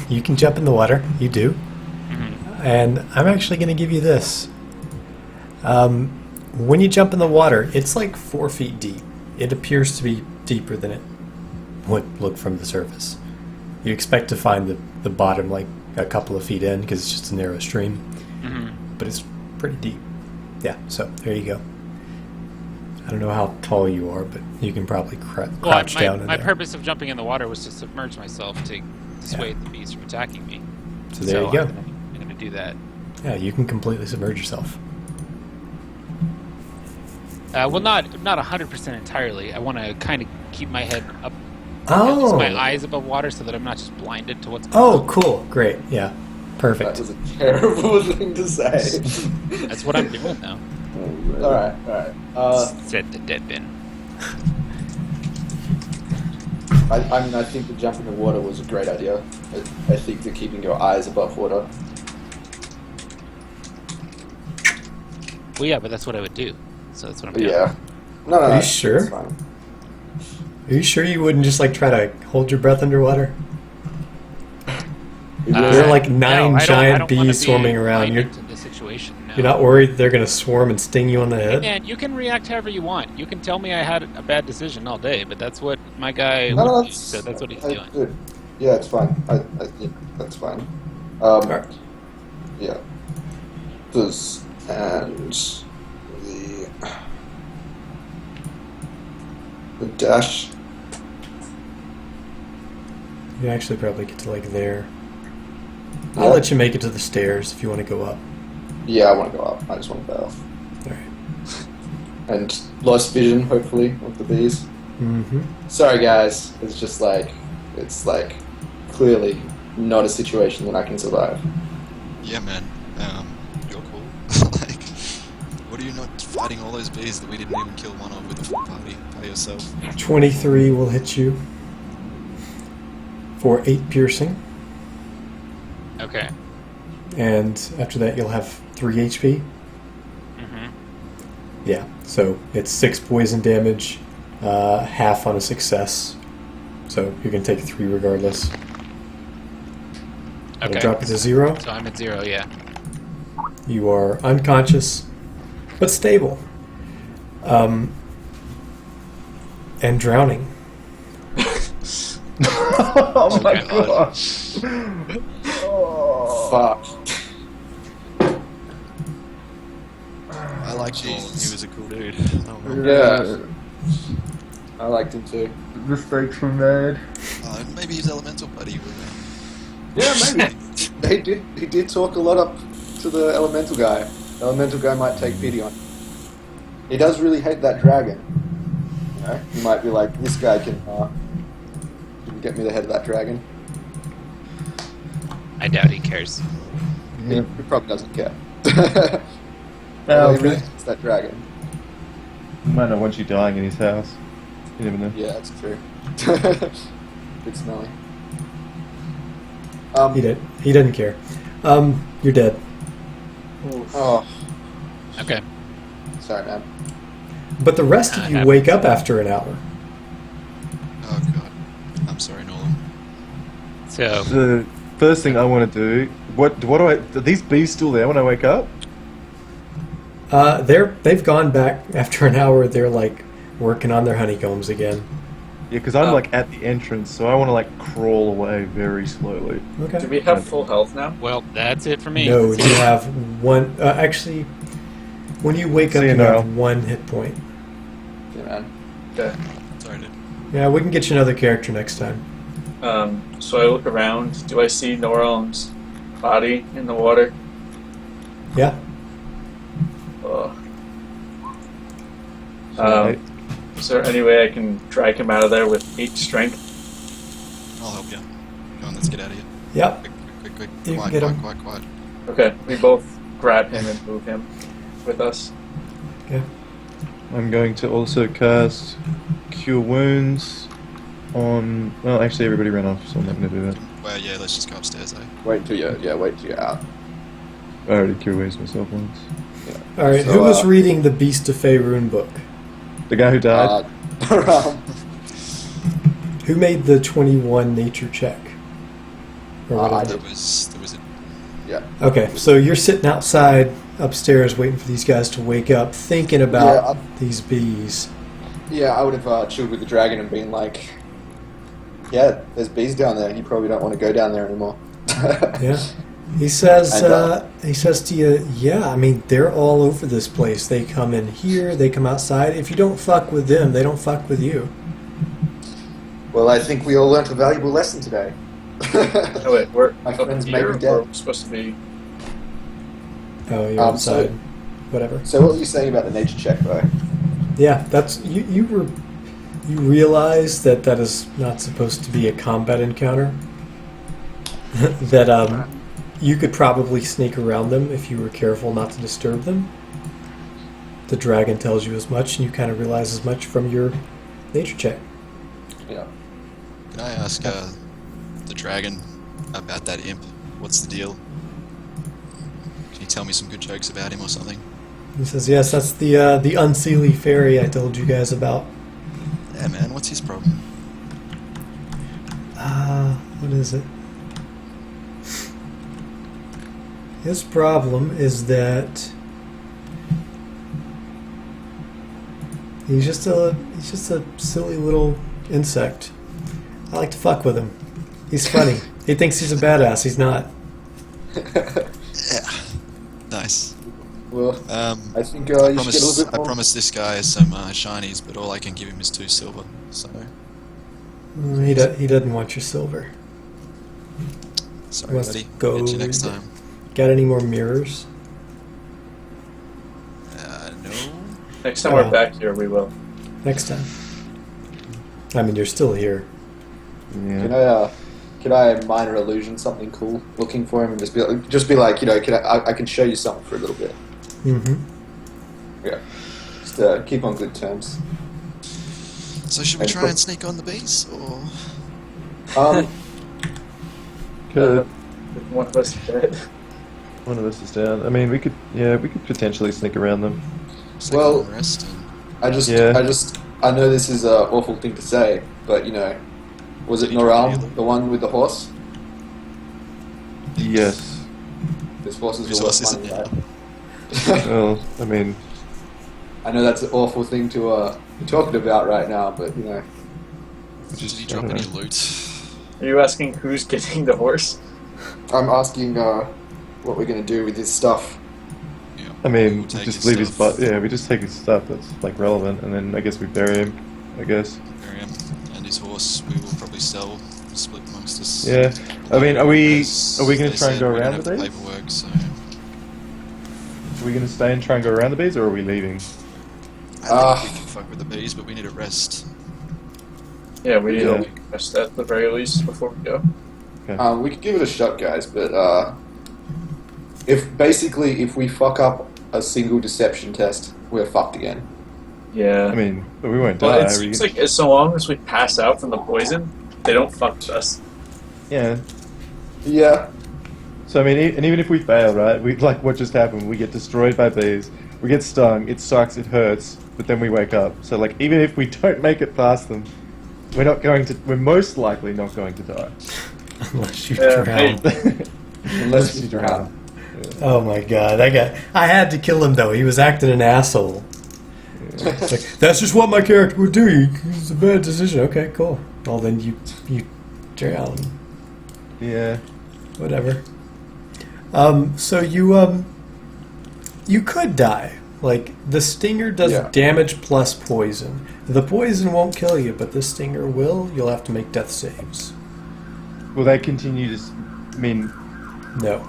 you can jump in the water. You do. Mm-hmm. And I'm actually going to give you this. When you jump in the water, it's like 4 feet deep. It appears to be deeper than it would look from the surface. You expect to find the bottom like a couple of feet in because it's just a narrow stream. Mm-hmm. But it's pretty deep. Yeah, so there you go. I don't know how tall you are, but you can probably crouch down in my there. purpose of jumping in the water was to submerge myself to dissuade the beast from attacking me. So there you go. I'm going to do that. Yeah, you can completely submerge yourself. Well, not 100% entirely. I want to kind of keep my head up, Oh. at least my eyes above water, so that I'm not just blinded to what's going Oh, on. cool. Great. Yeah. That Perfect. was a terrible thing to say. That's what I'm doing now. Alright. Said the dead bin. I mean, I think the jump in the water was a great idea. I think that keeping your eyes above water. Well, yeah, but that's what I would do. So that's what I'm doing. Yeah. No, Are you that's sure? fine. Are you sure you wouldn't just like try to hold your breath underwater? It There was- are like No, 9 I giant don't wanna bees be swarming around. blinded to the situation. No. You're not worried they're going to swarm and sting you on the head? And you can react however you want. You can tell me I had a bad decision all day, but that's what my guy No, would do, that's, so that's what he's I- doing. Dude, yeah, it's fine. I think that's fine. Alright. Yeah. Does and the dash. You actually probably get to like there. I'll Yeah. let you make it to the stairs if you want to go up. Yeah, I want to go up. I just want to go off. Alright. And lost vision, hopefully, with the bees. Mm-hmm. Sorry, guys. It's like clearly not a situation that I can survive. Yeah, man. You're cool. Like, what are you not fighting all those bees that we didn't even kill one of with the full party by yourself? 23 will hit you for 8 piercing. Okay. And after that, you'll have 3 HP. Mm-hmm. Yeah, so it's 6 poison damage, half on a success. So you can take 3 regardless. It'll Okay. drop it to 0. So I'm at 0, yeah. You are unconscious, but stable. And drowning. Oh my Okay. gosh. Fuck. I liked Nolan. He was a cool dude. Oh, well. Yeah. I liked him too. Mistakes were made. Maybe his elemental buddy will. Yeah, maybe. He did talk a lot up to the elemental guy. The elemental guy might take pity on him. He does really hate that dragon. You know, he might be like, this guy can get me the head of that dragon. I doubt he cares. He probably doesn't care. Yeah, Although he really okay. hates that dragon. You might not want you dying in his house. You never know. Yeah, that's true. Bit smelly. He didn't care. You're dead. Oh, Okay. sorry, man. But the rest of you wake up after an hour. Oh god. I'm sorry, Nolan. So, The first thing I want to do, what do I? Are these bees still there when I wake up? They've gone back after an hour. They're like working on their honeycombs again. Yeah, because I'm Oh. like at the entrance, so I want to like crawl away very slowly. Okay. Do we have full health now? Well, that's it for me. No, you have one. Actually, when you wake up, See you you now. have 1 hit point. Yeah, man. Okay. Sorry, dude. Yeah, we can get you another character next time. So I look around. Do I see Norom's body in the water? Yeah. Ugh. Right. Is there any way I can drag him out of there with 8 strength? I'll help you. Come on, let's get out of here. Yep. Quick. You Quiet, can get quiet, him. quiet. Okay, we both grab him and move him with us. Okay. I'm going to also cast Cure Wounds on. Well, actually, everybody ran off, so I'm not going to do that. Well, yeah, let's just go upstairs, eh? Wait till you're out. I already Cure Wounds myself once. All right. So, Who was reading the Beast of Faerun book? The guy who died. Who made the 21 nature check? Or I whatever? did. There was a... Yeah. Okay, so you're sitting outside upstairs waiting for these guys to wake up, thinking about these bees. Yeah, I would have chilled with the dragon and been like, "Yeah, there's bees down there. You probably don't want to go down there anymore." Yeah. He says, And, he says to you, yeah, I mean, they're all over this place. They come in here, they come outside. If you don't fuck with them, they don't fuck with you. Well, I think we all learnt a valuable lesson today. Oh wait, we're My up friends here, may be dead. or we're supposed to be... Oh, you're So- outside. Whatever. So what were you saying about the nature check, though? Yeah, that's you realize that that is not supposed to be a combat encounter. That you could probably sneak around them if you were careful not to disturb them. The dragon tells you as much, and you kind of realize as much from your nature check. Yeah. Can I ask the dragon about that imp? What's the deal? Can you tell me some good jokes about him or something? He says, "Yes, that's the unseelie fairy I told you guys about." Yeah, man, what's his problem? What is it? His problem is that he's just a silly little insect. I like to fuck with him. He's funny. He thinks he's a badass. He's not. Yeah. Nice. Well, I think you I should get a little bit I more. promised this guy some shinies, but all I can give him is 2 silver. So, He doesn't want your silver. sorry, Wants buddy. gold. Get you next time. Got any more mirrors? No. Next time Oh. we're back here, we will. Next time. I mean, you're still here. Yeah. Can I minor illusion something cool looking for him and just be like, you know, I can show you something for a little bit. Mm-hmm. Yeah. Just keep on good terms. So should we And try put- and sneak on the base, or Good. One of us is dead. One of us is down. I mean, we could potentially sneak around them. sneak Well- on the rest? And... I know this is an awful thing to say, but you know, was it Noram, the one with the horse? Yes. His horses Whose are worth horse is money, it right? Well, I mean, I know that's an awful thing to be talking about right now, but you know, Did he I drop don't any know. loot? Are you asking who's getting the horse? I'm asking what we're gonna do with his stuff. Yeah. I we mean, will take just his leave his stuff, butt. Yeah, we just take his stuff that's like relevant, and then I guess we bury him. I guess. bury him, and his horse we will probably sell, split amongst us. Yeah. I mean, are we As going to they try and said, go we don't around have the base? paperwork, so Are we going to stay and try and go around the base, or are we leaving? I think we can fuck with the bees, but we need a rest. Yeah, we need Yeah. to rest at the very least before we go. We could give it a shot, guys, but if we fuck up a single deception test, we're fucked again. Yeah. I mean, but we won't But die. it seems like as so long as we pass out from the poison, they don't fuck with us. Yeah. Yeah. So I mean, and even if we fail, right? We like what just happened. We get destroyed by bees. We get stung. It sucks. It hurts. But then we wake up. So like, even if we don't make it past them, we're not going to. We're most likely not going to die. Unless you Yeah, drown. Unless you drown. Oh my god, I had to kill him though. He was acting an asshole. It's like, that's just what my character would do. It's a bad decision. Okay, cool. Well, then you drown. Yeah. Whatever. So you could die. Like, the stinger does damage plus poison. The poison won't kill you, but the stinger will. You'll have to make death saves. Will they continue to... I mean... No.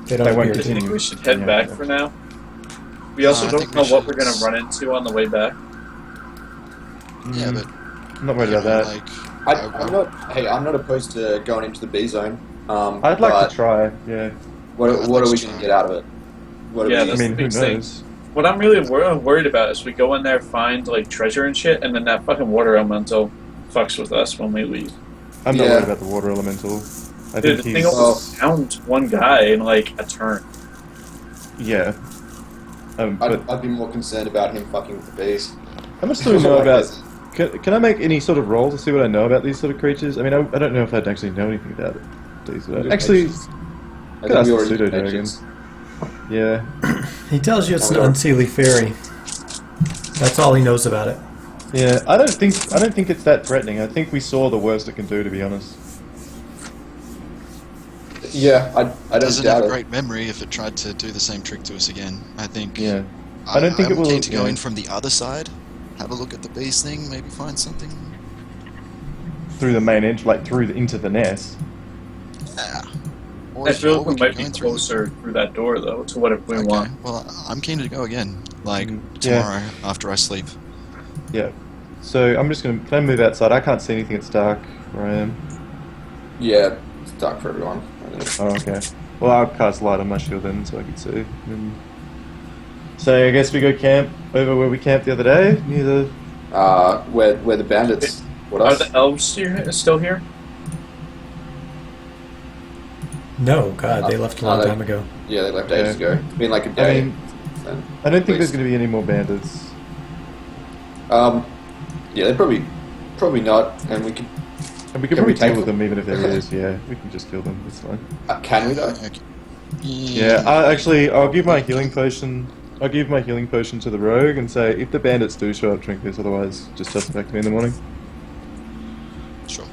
They don't They won't appear to. I think continue. we should head Yeah, back yeah. for now. We also I don't think know we what should- we're going to run into on the way back. Yeah, but I'm not worried you about know, that. like, I'm not opposed to going into the B zone. I'd like but to try, yeah. What I'd are like we to going try. to get out of it? What Yeah, are we, I that's mean, the who big thing. knows? What I'm really worried about is we go in there, find like treasure and shit, and then that fucking water elemental fucks with us when we leave. I'm not Yeah. worried about the water elemental. I Dude, think the thing he's... almost found one guy in like a turn. Yeah. But I'd be more concerned about him fucking with the bees. how much do we know about... Can I make any sort of roll to see what I know about these sort of creatures? I mean, I don't know if I'd actually know anything about it. These, actually, I could ask we the already pseudo did dragon. mentions. Yeah. He tells you it's an Oh, yeah. unseelie fairy. That's all he knows about it. Yeah, I don't think it's that threatening. I think we saw the worst it can do, to be honest. Yeah, I don't doesn't doubt have a it. great memory if it tried to do the same trick to us again. I think. Yeah. I don't think I'm it will- keen to go yeah. in from the other side, have a look at the beast thing, maybe find something. Through the main edge, like into the nest. Yeah. Or, I feel or like we could might go be in through the- closer through that door though to what if we Okay. want. Well, I'm keen to go again, like Yeah. tomorrow after I sleep. Yeah. So I'm just gonna. Can I move outside? I can't see anything. It's dark where I am. Yeah, it's dark for everyone. I think. Oh, okay. Well, I'll cast light on my shield then, so I can see. So I guess we go camp over where we camped the other day, near the. Where the bandits? What Are else? the elves still here? No, God, they left a long they- time ago. Yeah, they left ages Yeah. ago. It's been like a I day. mean, then, I don't think at there's least. going to be any more bandits. Yeah, they probably not, and we could. And we can Can we probably deal take with them? them even if there is. Yeah, we can just kill them. It's fine. Can we though? Okay. Yeah, I'll give my healing potion. I'll give my healing potion to the rogue and say, if the bandits do show up, drink this. Otherwise, just toss it back to me in the morning. Sure.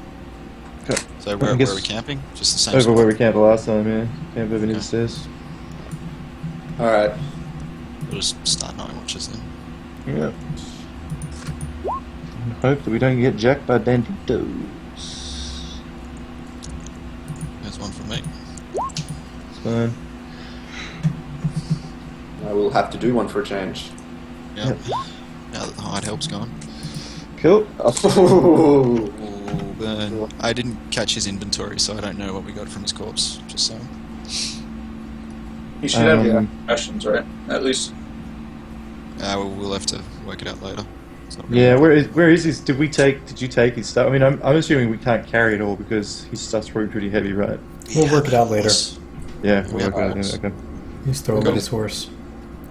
Okay. So I where guess are we camping? Just the same Over spot? where we camped last time. Yeah, camp over near the Okay. stairs. All right. We'll just start night watches then. Yeah. And hope that we don't get jacked by banditos. There's one from me. It's fine. I will have to do one for a change. Yeah. Now that the hide help's gone. Cool. Oh, Ooh, burn. I didn't catch his inventory, so I don't know what we got from his corpse. Just saying. You should have Yeah. questions, right? At least. We'll have to work it out later. It's not really- Yeah, where is his? Did you take his stuff? I mean, I'm assuming we can't carry it all because his stuff's probably pretty heavy, right? We'll work it out of later. course. Yeah, We we'll have work it out, items. yeah, okay. He's throwing Cool. his horse.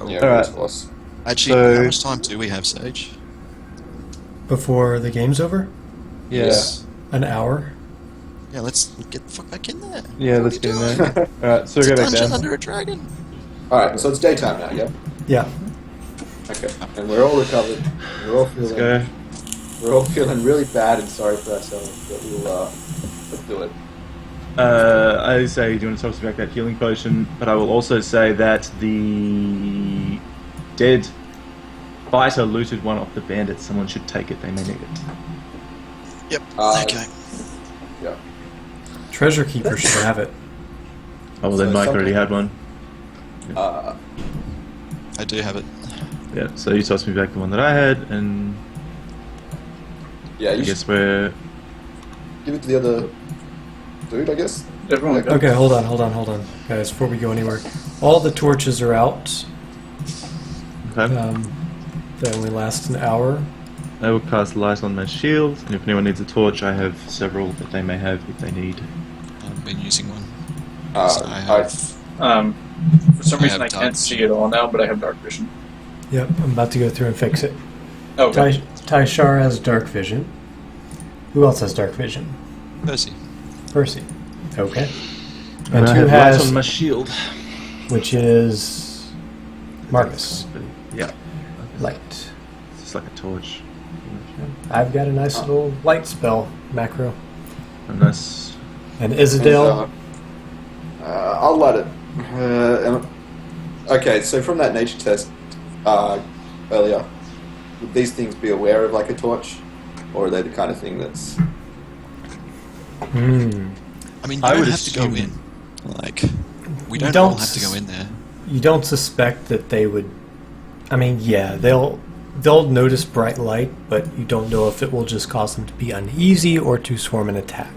Oh, yeah, Alright. that's close. Actually, So- how much time do we have, Sage? Before the game's over? Yes. An hour? Yeah, let's get the fuck back in there. Yeah, What let's are get we in doing? there. Alright, so It's go a back dungeon down. under a dragon. All right, so it's daytime now. Yeah. Yeah. Okay. And we're all recovered. We're all Let's feeling. go. We're all feeling really bad and sorry for ourselves, but let's do it. I say, do you want to toss me back that healing potion? But I will also say that the dead fighter looted one off the bandits. Someone should take it. They may need it. Yep. Okay. Yeah. Treasure Keeper should have it. Oh, well, then So Mike already something- had one. I do have it. Yeah, so you toss me back the one that I had, and Yeah. I You guess should we're... give it to the other dude, I guess. Everyone go. Okay, hold on, guys, before we go anywhere. All the torches are out. Okay. They only last an hour. I will cast light on my shield, and if anyone needs a torch, I have several that they may have if they need. I've been using one. Uh, So I have. For some I reason, have I dark can't see it all now, but I have dark vision. Yep, I'm about to go through and fix it. Okay. Tyshar has dark vision. Who else has dark vision? Percy. Percy. Okay. And And I who have light has, on my shield. which is Marcus. Yeah. Light. Just like a torch. I've got a nice little light spell macro. Unless... And Isadale, I'll light it. Okay, so from that nature test earlier, would these things be aware of like a torch, or are they the kind of thing that's? I mean, you I don't would have to go assume- in. Like, we don't, don't all have to go in there. you don't suspect that they would. I mean, yeah, they'll notice bright light, but you don't know if it will just cause them to be uneasy or to swarm an attack.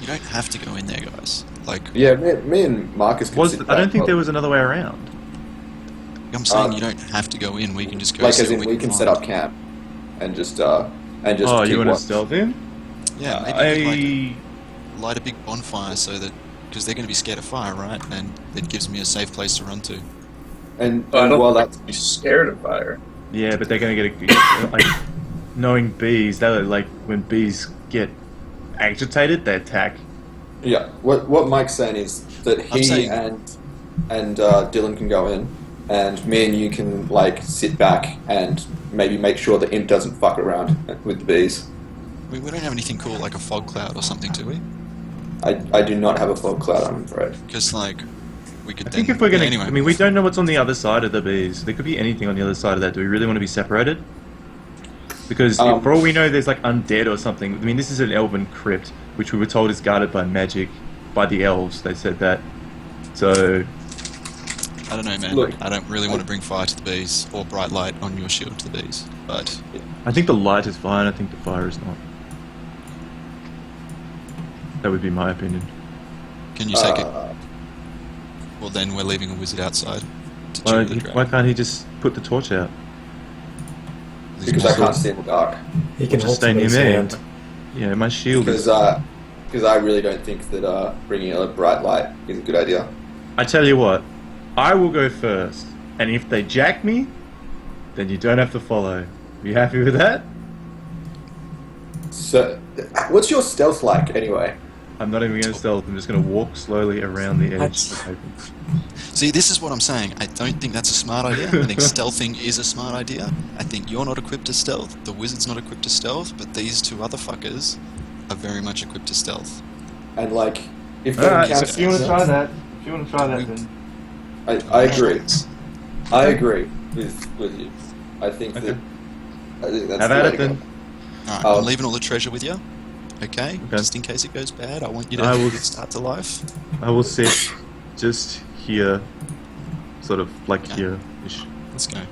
You don't have to go in there, guys. Like, Yeah, me and Marcus. Could sit I don't back, think there well, was another way around. I'm saying you don't have to go in. We can just go. like see as in what we can find. set up camp and just Oh, keep you want to watch. stealth in? Yeah, maybe light a big bonfire so that because they're going to be scared of fire, right? And it gives me a safe place to run to. And I don't while think that's you're scared of fire. Yeah, but they're going to get like knowing bees. They're like when bees get agitated, they attack. yeah, what Mike's saying is that I'm he saying- and Dylan can go in, and me and you can like sit back and maybe make sure the imp doesn't fuck around with the bees. I mean, we don't have anything cool like a fog cloud or something, do we? I do not have a fog cloud, I'm afraid. Because like we could. I think then, if we're going to... anyway, I mean, we don't know what's on the other side of the bees. There could be anything on the other side of that. Do we really want to be separated? Because for all we know, there's like undead or something. I mean, this is an elven crypt, which we were told is guarded by magic, by the elves. They said that. So... I don't know, man. Look, I don't really want to bring fire to the bees or bright light on your shield to the bees. But I think the light is fine. I think the fire is not. That would be my opinion. can you take it? Well, then we're leaving a wizard outside to chew the Why dragon. can't he just put the torch out? Because I can't see in the dark. He can Just hold stay it in near his me. hand. Yeah, my shield is... Because I really don't think that bringing a bright light is a good idea. I tell you what, I will go first, and if they jack me, then you don't have to follow. You happy with that? So, what's your stealth like anyway? I'm not even going to stealth. I'm just going to walk slowly around the edge. of the open. See, this is what I'm saying. I don't think that's a smart idea. I think stealthing is a smart idea. I think you're not equipped to stealth, the wizard's not equipped to stealth, but these two other fuckers are very much equipped to stealth. And like, if they Alright, encounter if you want to try that, then... I agree. I agree with you. I think Okay. that's Have the at way it to go. then. Alright, Oh. I'm leaving all the treasure with you. Okay? Just in case it goes bad, I want you to I will- start to life. I will sit just here, sort of like Okay. here-ish. Let's go. All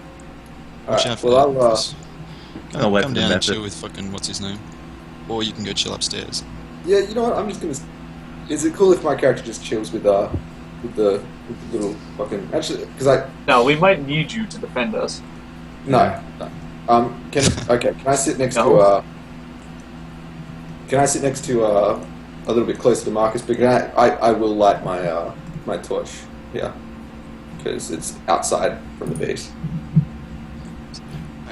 Watch right, out for well, that. I'll, Chris. I'll Come, wait come for the down and method. chill with fucking what's his name. Or you can go chill upstairs. Yeah, you know what? I'm just gonna. Is it cool if my character just chills with the little fucking? Actually, because No, we might need you to defend us. no. Can I sit next No. to Can I sit next to a little bit closer to Marcus? But I will light my my torch. Yeah, because it's outside from the base.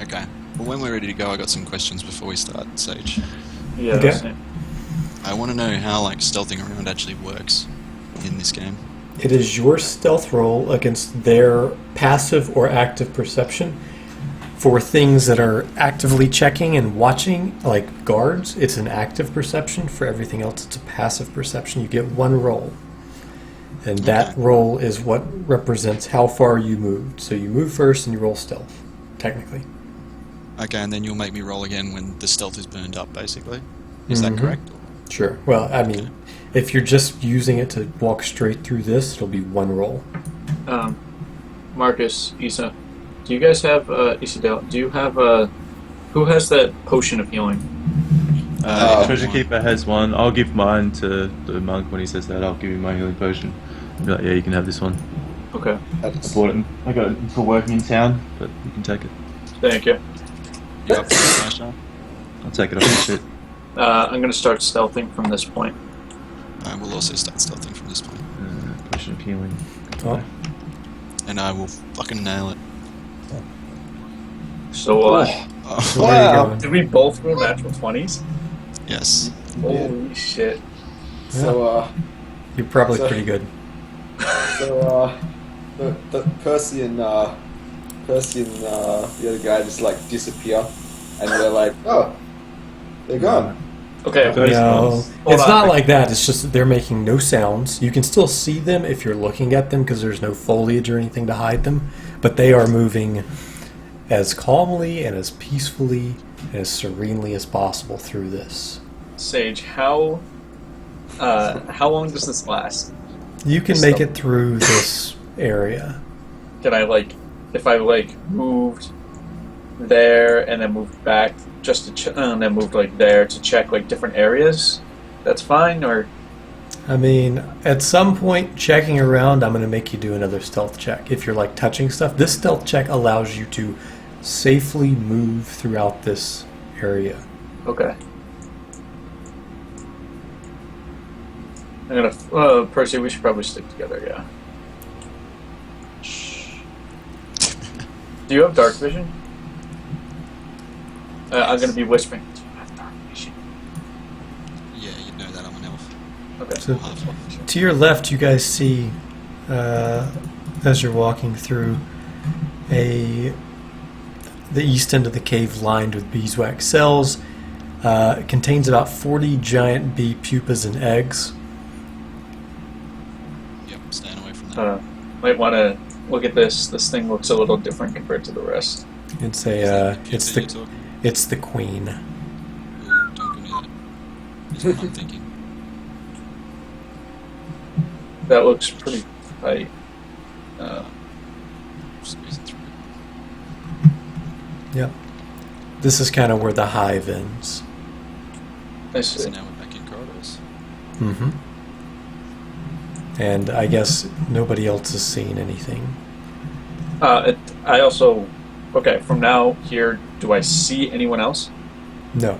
Okay. Well, when we're ready to go, I got some questions before we start, Sage. Yeah. Okay. Same. I want to know how like stealthing around actually works in this game. It is your stealth roll against their passive or active perception. For things that are actively checking and watching, like guards, it's an active perception. For everything else, it's a passive perception. You get one roll. And that Okay. roll is what represents how far you moved. So you move first and you roll stealth, technically. Okay, and then you'll make me roll again when the stealth is burned up, basically. Is that Mhm. correct? Sure. Well, I mean, if you're just using it to walk straight through this, it'll be one roll. Marcus, Isa, do you guys have Isadale? Do you have who has that potion of healing? Treasure Keeper has one. I'll give mine to the monk when he says that. I'll give you my healing potion. I'll be like, yeah, you can have this one. Okay, I bought it. I got it for working in town, but you can take it. thank you. You up for it, Sasha? I'll take it off the shit. I'm gonna start stealthing from this point. I will also start stealthing from this point. Potion of healing. Oh. And I will fucking nail it. So, Oh, So where are you going? did we both roll natural 20s? yes. Holy shit! So You're probably So- pretty good. the Percy and Percy and the other guy just like disappear, and we're like, oh, they're gone. Okay. No, Hold it's on. not like that. It's just that they're making no sounds. You can still see them if you're looking at them because there's no foliage or anything to hide them. But they are moving as calmly and as peacefully and as serenely as possible through this. Sage, how long does this last? You can make it through this area. Can I if I moved there and then moved back just to and then moved there to check different areas? That's fine, or I mean, at some point, checking around, I'm going to make you do another stealth check. If you're touching stuff, this stealth check allows you to safely move throughout this area. okay. I'm gonna Percy. We should probably stick together. Yeah. Do you have dark vision? I'm gonna be whispering. Do you have dark vision? Yeah, you know that I'm an elf. Okay. So, Half. to your left, you guys see, as you're walking through, the east end of the cave lined with beeswax cells. It contains about 40 giant bee pupas and eggs. Yep, staying away from that. Might want to look at this. This thing looks a little different compared to the rest. It's it's the queen. Ooh, don't give me that. That's what I'm thinking. That looks pretty tight. Squeezing through. Yep. This is kind of where the hive ends. I So see. now we're back in corridors. Mm-hmm. And I guess nobody else has seen anything. I also. Okay, from now here, do I see anyone else? No.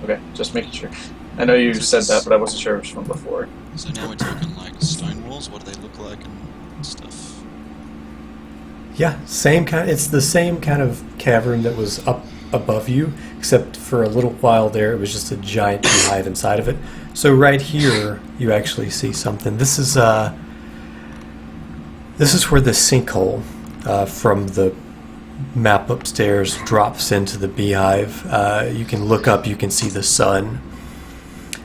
Okay, just making sure. I know you said that, but I wasn't sure if it was from before. So now we're talking stone walls. What do they look like and stuff? Yeah, same kind. It's the same kind of cavern that was up above you, except for a little while there, it was just a giant beehive inside of it. So right here, you actually see something. This is where the sinkhole from the map upstairs drops into the beehive. You can look up. You can see the sun